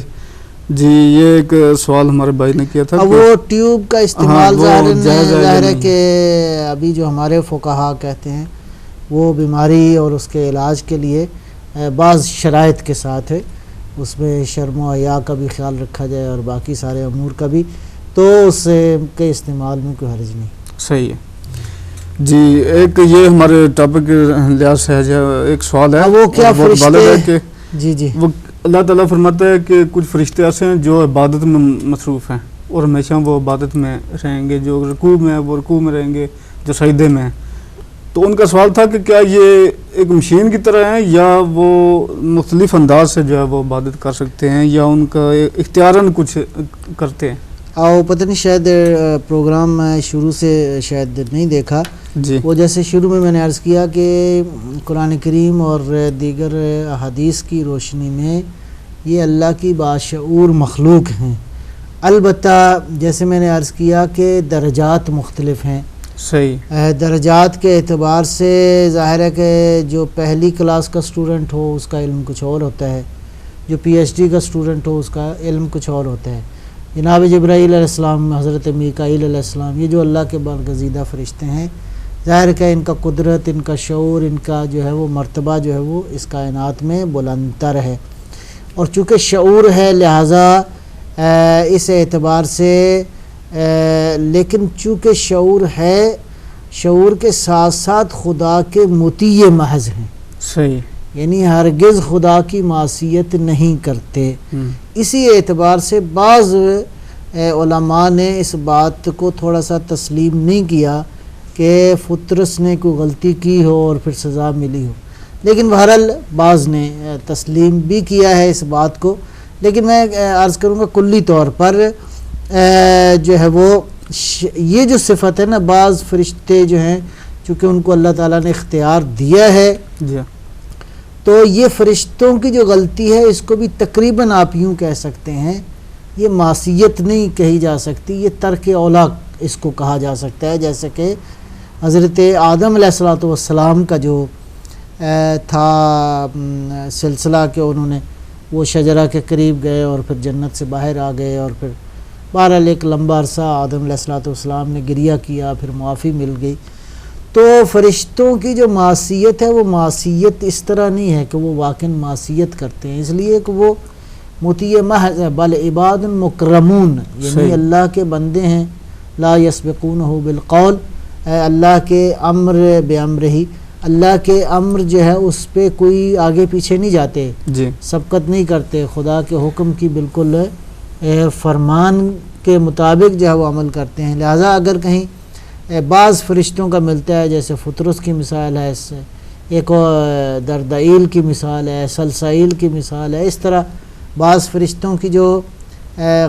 S1: جی یہ ایک سوال ہمارے بھائی نے کیا تھا
S2: اب
S1: کہ
S2: وہ ٹیوب کا استعمال
S1: وہ
S2: ظاہر ہے
S1: نہیں.
S2: کہ ابھی جو ہمارے فقہا کہتے ہیں وہ بیماری اور اس کے علاج کے لیے بعض شرائط کے ساتھ ہے، اس میں شرم و حیا کا بھی خیال رکھا جائے اور باقی سارے امور کا بھی، تو اس کے استعمال میں کوئی حرج نہیں.
S1: صحیح ہے. جی ایک یہ ہمارے ٹاپک کے لحاظ سے ایک سوال ہے،
S2: وہ کیا
S1: بہت والد ہے کہ
S2: جی
S1: وہ اللہ تعالیٰ فرماتا ہے کہ کچھ فرشتے ایسے ہیں جو عبادت میں مصروف ہیں اور ہمیشہ وہ عبادت میں رہیں گے، جو رکوع میں ہیں وہ رکوع میں رہیں گے، جو سجدے میں ہیں. تو ان کا سوال تھا کہ کیا یہ ایک مشین کی طرح ہیں یا وہ مختلف انداز سے جو ہے وہ عبادت کر سکتے ہیں یا ان کا اختیاراً کچھ کرتے ہیں؟
S2: پتہ نہیں، شاید پروگرام میں شروع سے شاید نہیں دیکھا.
S1: جی.
S2: وہ جیسے شروع میں نے عرض کیا کہ قرآن کریم اور دیگر احادیث کی روشنی میں یہ اللہ کی باشعور مخلوق ہیں. البتہ جیسے میں نے عرض کیا کہ درجات مختلف ہیں.
S1: صحیح.
S2: درجات کے اعتبار سے ظاہر ہے کہ جو پہلی کلاس کا اسٹوڈنٹ ہو اس کا علم کچھ اور ہوتا ہے، جو پی ایچ ڈی کا اسٹوڈنٹ ہو اس کا علم کچھ اور ہوتا ہے. جناب جبرائیل علیہ السلام، حضرت میکائیل علیہ السلام، یہ جو اللہ کے برگزیدہ فرشتے ہیں، ظاہر کہ ان کا قدرت، ان کا شعور، ان کا جو ہے وہ مرتبہ جو ہے وہ اس کائنات میں بلندتر ہے، اور چونکہ شعور ہے لہٰذا اس اعتبار سے لیکن چونکہ شعور ہے، شعور کے ساتھ ساتھ خدا کے مطیع محض ہیں،
S1: صحیح،
S2: یعنی ہرگز خدا کی معصیت نہیں کرتے۔ اسی اعتبار سے بعض علماء نے اس بات کو تھوڑا سا تسلیم نہیں کیا کہ فطرس نے کوئی غلطی کی ہو اور پھر سزا ملی ہو، لیکن بہرحال بعض نے تسلیم بھی کیا ہے اس بات کو، لیکن میں عرض کروں گا کلی طور پر جو ہے وہ یہ جو صفت ہے نا، بعض فرشتے جو ہیں چونکہ ان کو اللہ تعالیٰ نے اختیار دیا ہے،
S1: جی
S2: تو یہ فرشتوں کی جو غلطی ہے اس کو بھی تقریباً آپ یوں کہہ سکتے ہیں، یہ معصیت نہیں کہی جا سکتی، یہ ترک اولا اس کو کہا جا سکتا ہے۔ جیسے کہ حضرت آدم علیہ السلام کا جو تھا سلسلہ کہ انہوں نے وہ شجرہ کے قریب گئے اور پھر جنت سے باہر آ گئے، اور پھر بہرحال ایک لمبا عرصہ آدم علیہ السلام نے گریہ کیا، پھر معافی مل گئی۔ تو فرشتوں کی جو معصیت ہے وہ معصیت اس طرح نہیں ہے کہ وہ واقعاً معصیت کرتے ہیں، اس لیے کہ وہ مطیع محض ہے، بل عباد مکرمون، یعنی
S1: صحیح،
S2: اللہ کے بندے ہیں، لا یسبقونہ بالقول، اللہ کے امر بامرہ، اللہ کے امر جو ہے اس پہ کوئی آگے پیچھے نہیں جاتے،
S1: جی
S2: سبقت نہیں کرتے، خدا کے حکم کی بالکل فرمان کے مطابق جو ہے وہ عمل کرتے ہیں۔ لہٰذا اگر کہیں بعض فرشتوں کا ملتا ہے، جیسے فطرس کی مثال ہے، اس سے ایک دردائیل کی مثال ہے، سلسائیل کی مثال ہے، اس طرح بعض فرشتوں کی جو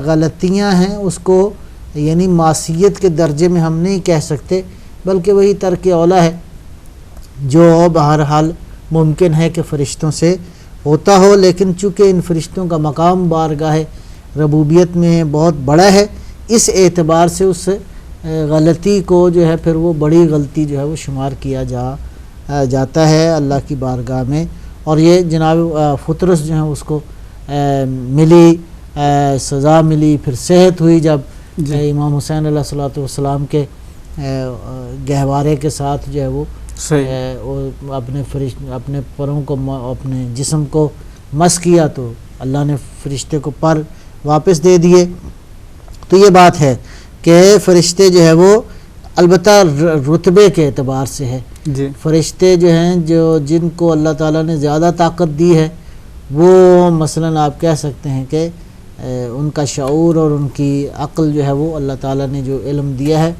S2: غلطیاں ہیں اس کو یعنی معصیت کے درجے میں ہم نہیں کہہ سکتے، بلکہ وہی ترک اولا ہے جو بہرحال ممکن ہے کہ فرشتوں سے ہوتا ہو، لیکن چونکہ ان فرشتوں کا مقام بارگاہ ربوبیت میں بہت بڑا ہے، اس اعتبار سے اس غلطی کو جو ہے پھر وہ بڑی غلطی جو ہے وہ شمار کیا جاتا ہے اللہ کی بارگاہ میں۔ اور یہ جناب فطرس جو ہیں اس کو ملی سزا ملی، پھر صحت ہوئی جب امام حسین علیہ السلام کے گہوارے کے ساتھ جو ہے وہ اپنے پروں کو اپنے جسم کو مس کیا تو اللہ نے فرشتے کو پر واپس دے دیے۔ تو یہ بات ہے کہ فرشتے جو ہے وہ البتہ رتبے کے اعتبار سے ہے،
S1: جی
S2: فرشتے جو ہیں جن کو اللہ تعالیٰ نے زیادہ طاقت دی ہے وہ مثلاً آپ کہہ سکتے ہیں کہ ان کا شعور اور ان کی عقل جو ہے وہ اللہ تعالیٰ نے جو علم دیا ہے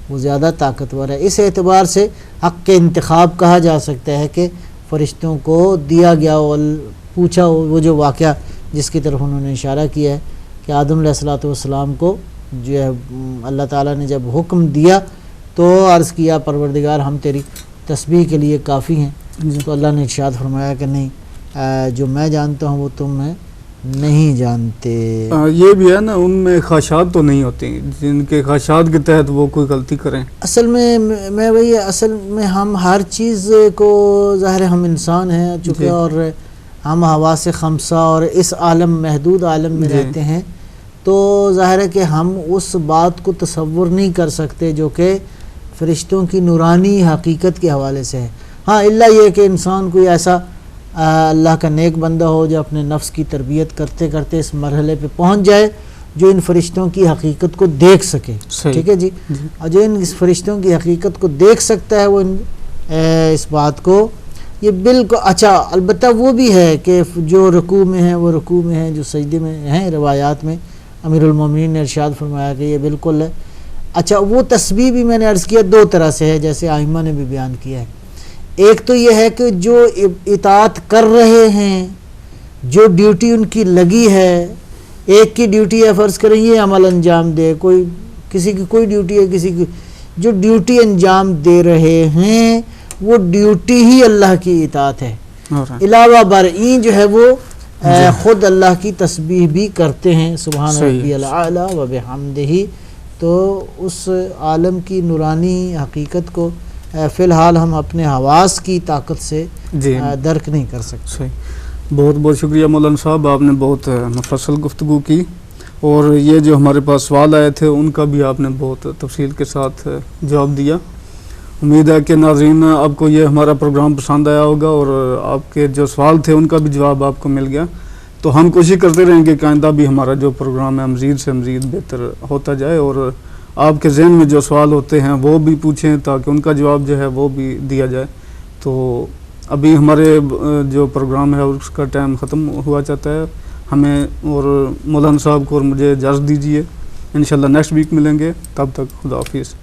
S2: وہ زیادہ طاقتور ہے، اس اعتبار سے حق کے انتخاب کہا جا سکتا ہے کہ فرشتوں کو دیا گیا اور پوچھا وہ جو واقعہ جس کی طرف انہوں نے اشارہ کیا ہے کہ آدم علیہ السلام کو جو ہے اللہ تعالیٰ نے جب حکم دیا تو عرض کیا پروردگار ہم تیری تسبیح کے لیے کافی ہیں، تو اللہ نے ارشاد فرمایا کہ نہیں، جو میں جانتا ہوں وہ تم نہیں جانتے۔
S1: یہ بھی ہے نا، ان میں خواہشات تو نہیں ہوتی جن کے خواہشات کے تحت وہ کوئی غلطی کریں۔
S2: اصل میں ہم ہر چیز کو ظاہر ہم انسان ہیں چونکہ، اور ہم حواس خمسہ اور اس عالم محدود عالم میں رہتے ہیں، تو ظاہر ہے کہ ہم اس بات کو تصور نہیں کر سکتے جو کہ فرشتوں کی نورانی حقیقت کے حوالے سے ہے۔ ہاں الا یہ کہ انسان کوئی ایسا اللہ کا نیک بندہ ہو جو اپنے نفس کی تربیت کرتے کرتے اس مرحلے پہ پہنچ جائے جو ان فرشتوں کی حقیقت کو دیکھ سکے، ٹھیک ہے جی، اور جو ان فرشتوں کی حقیقت کو دیکھ سکتا ہے وہ اس بات کو یہ بالکل اچھا۔ البتہ وہ بھی ہے کہ جو رکوع میں ہیں وہ رکوع میں ہیں، جو سجدے میں ہیں، روایات میں امیر المومنین نے ارشاد فرمایا کہ یہ بالکل ہے۔ اچھا وہ تسبیح بھی میں نے عرض کیا دو طرح سے ہے، جیسے ائمہ نے بھی بیان کیا ہے۔ ایک تو یہ ہے کہ جو اطاعت کر رہے ہیں، جو ڈیوٹی ان کی لگی ہے، ایک کی ڈیوٹی ہے فرض کریں یہ عمل انجام دے، کسی کی کوئی ڈیوٹی ہے، کسی کی جو ڈیوٹی انجام دے رہے ہیں وہ ڈیوٹی ہی اللہ کی اطاعت ہے، علاوہ بر این جو ہے وہ خود اللہ کی تسبیح بھی کرتے ہیں، سبحان ربی الاعلی و بحمدہ۔ تو اس عالم کی نورانی حقیقت کو فی الحال ہم اپنے حواس کی طاقت سے درک نہیں کر سکتے۔
S1: بہت بہت شکریہ مولانا صاحب، آپ نے بہت مفصل گفتگو کی، اور یہ جو ہمارے پاس سوال آئے تھے ان کا بھی آپ نے بہت تفصیل کے ساتھ جواب دیا، امید ہے کہ ناظرین آپ کو یہ ہمارا پروگرام پسند آیا ہوگا اور آپ کے جو سوال تھے ان کا بھی جواب آپ کو مل گیا. تو ہم کوشش کرتے رہیں گے کہ آئندہ بھی ہمارا جو پروگرام ہے مزید سے مزید بہتر ہوتا جائے اور آپ کے ذہن میں جو سوال ہوتے ہیں وہ بھی پوچھیں تاکہ ان کا جواب جو ہے وہ بھی دیا جائے. تو ابھی ہمارے جو پروگرام ہے اس کا ٹائم ختم ہوا چاہتا ہے. ہمیں اور مولانا صاحب کو اور مجھے اجازت دیجیے. انشاءاللہ نیکسٹ ویک ملیں گے. تب تک خدا حافظ.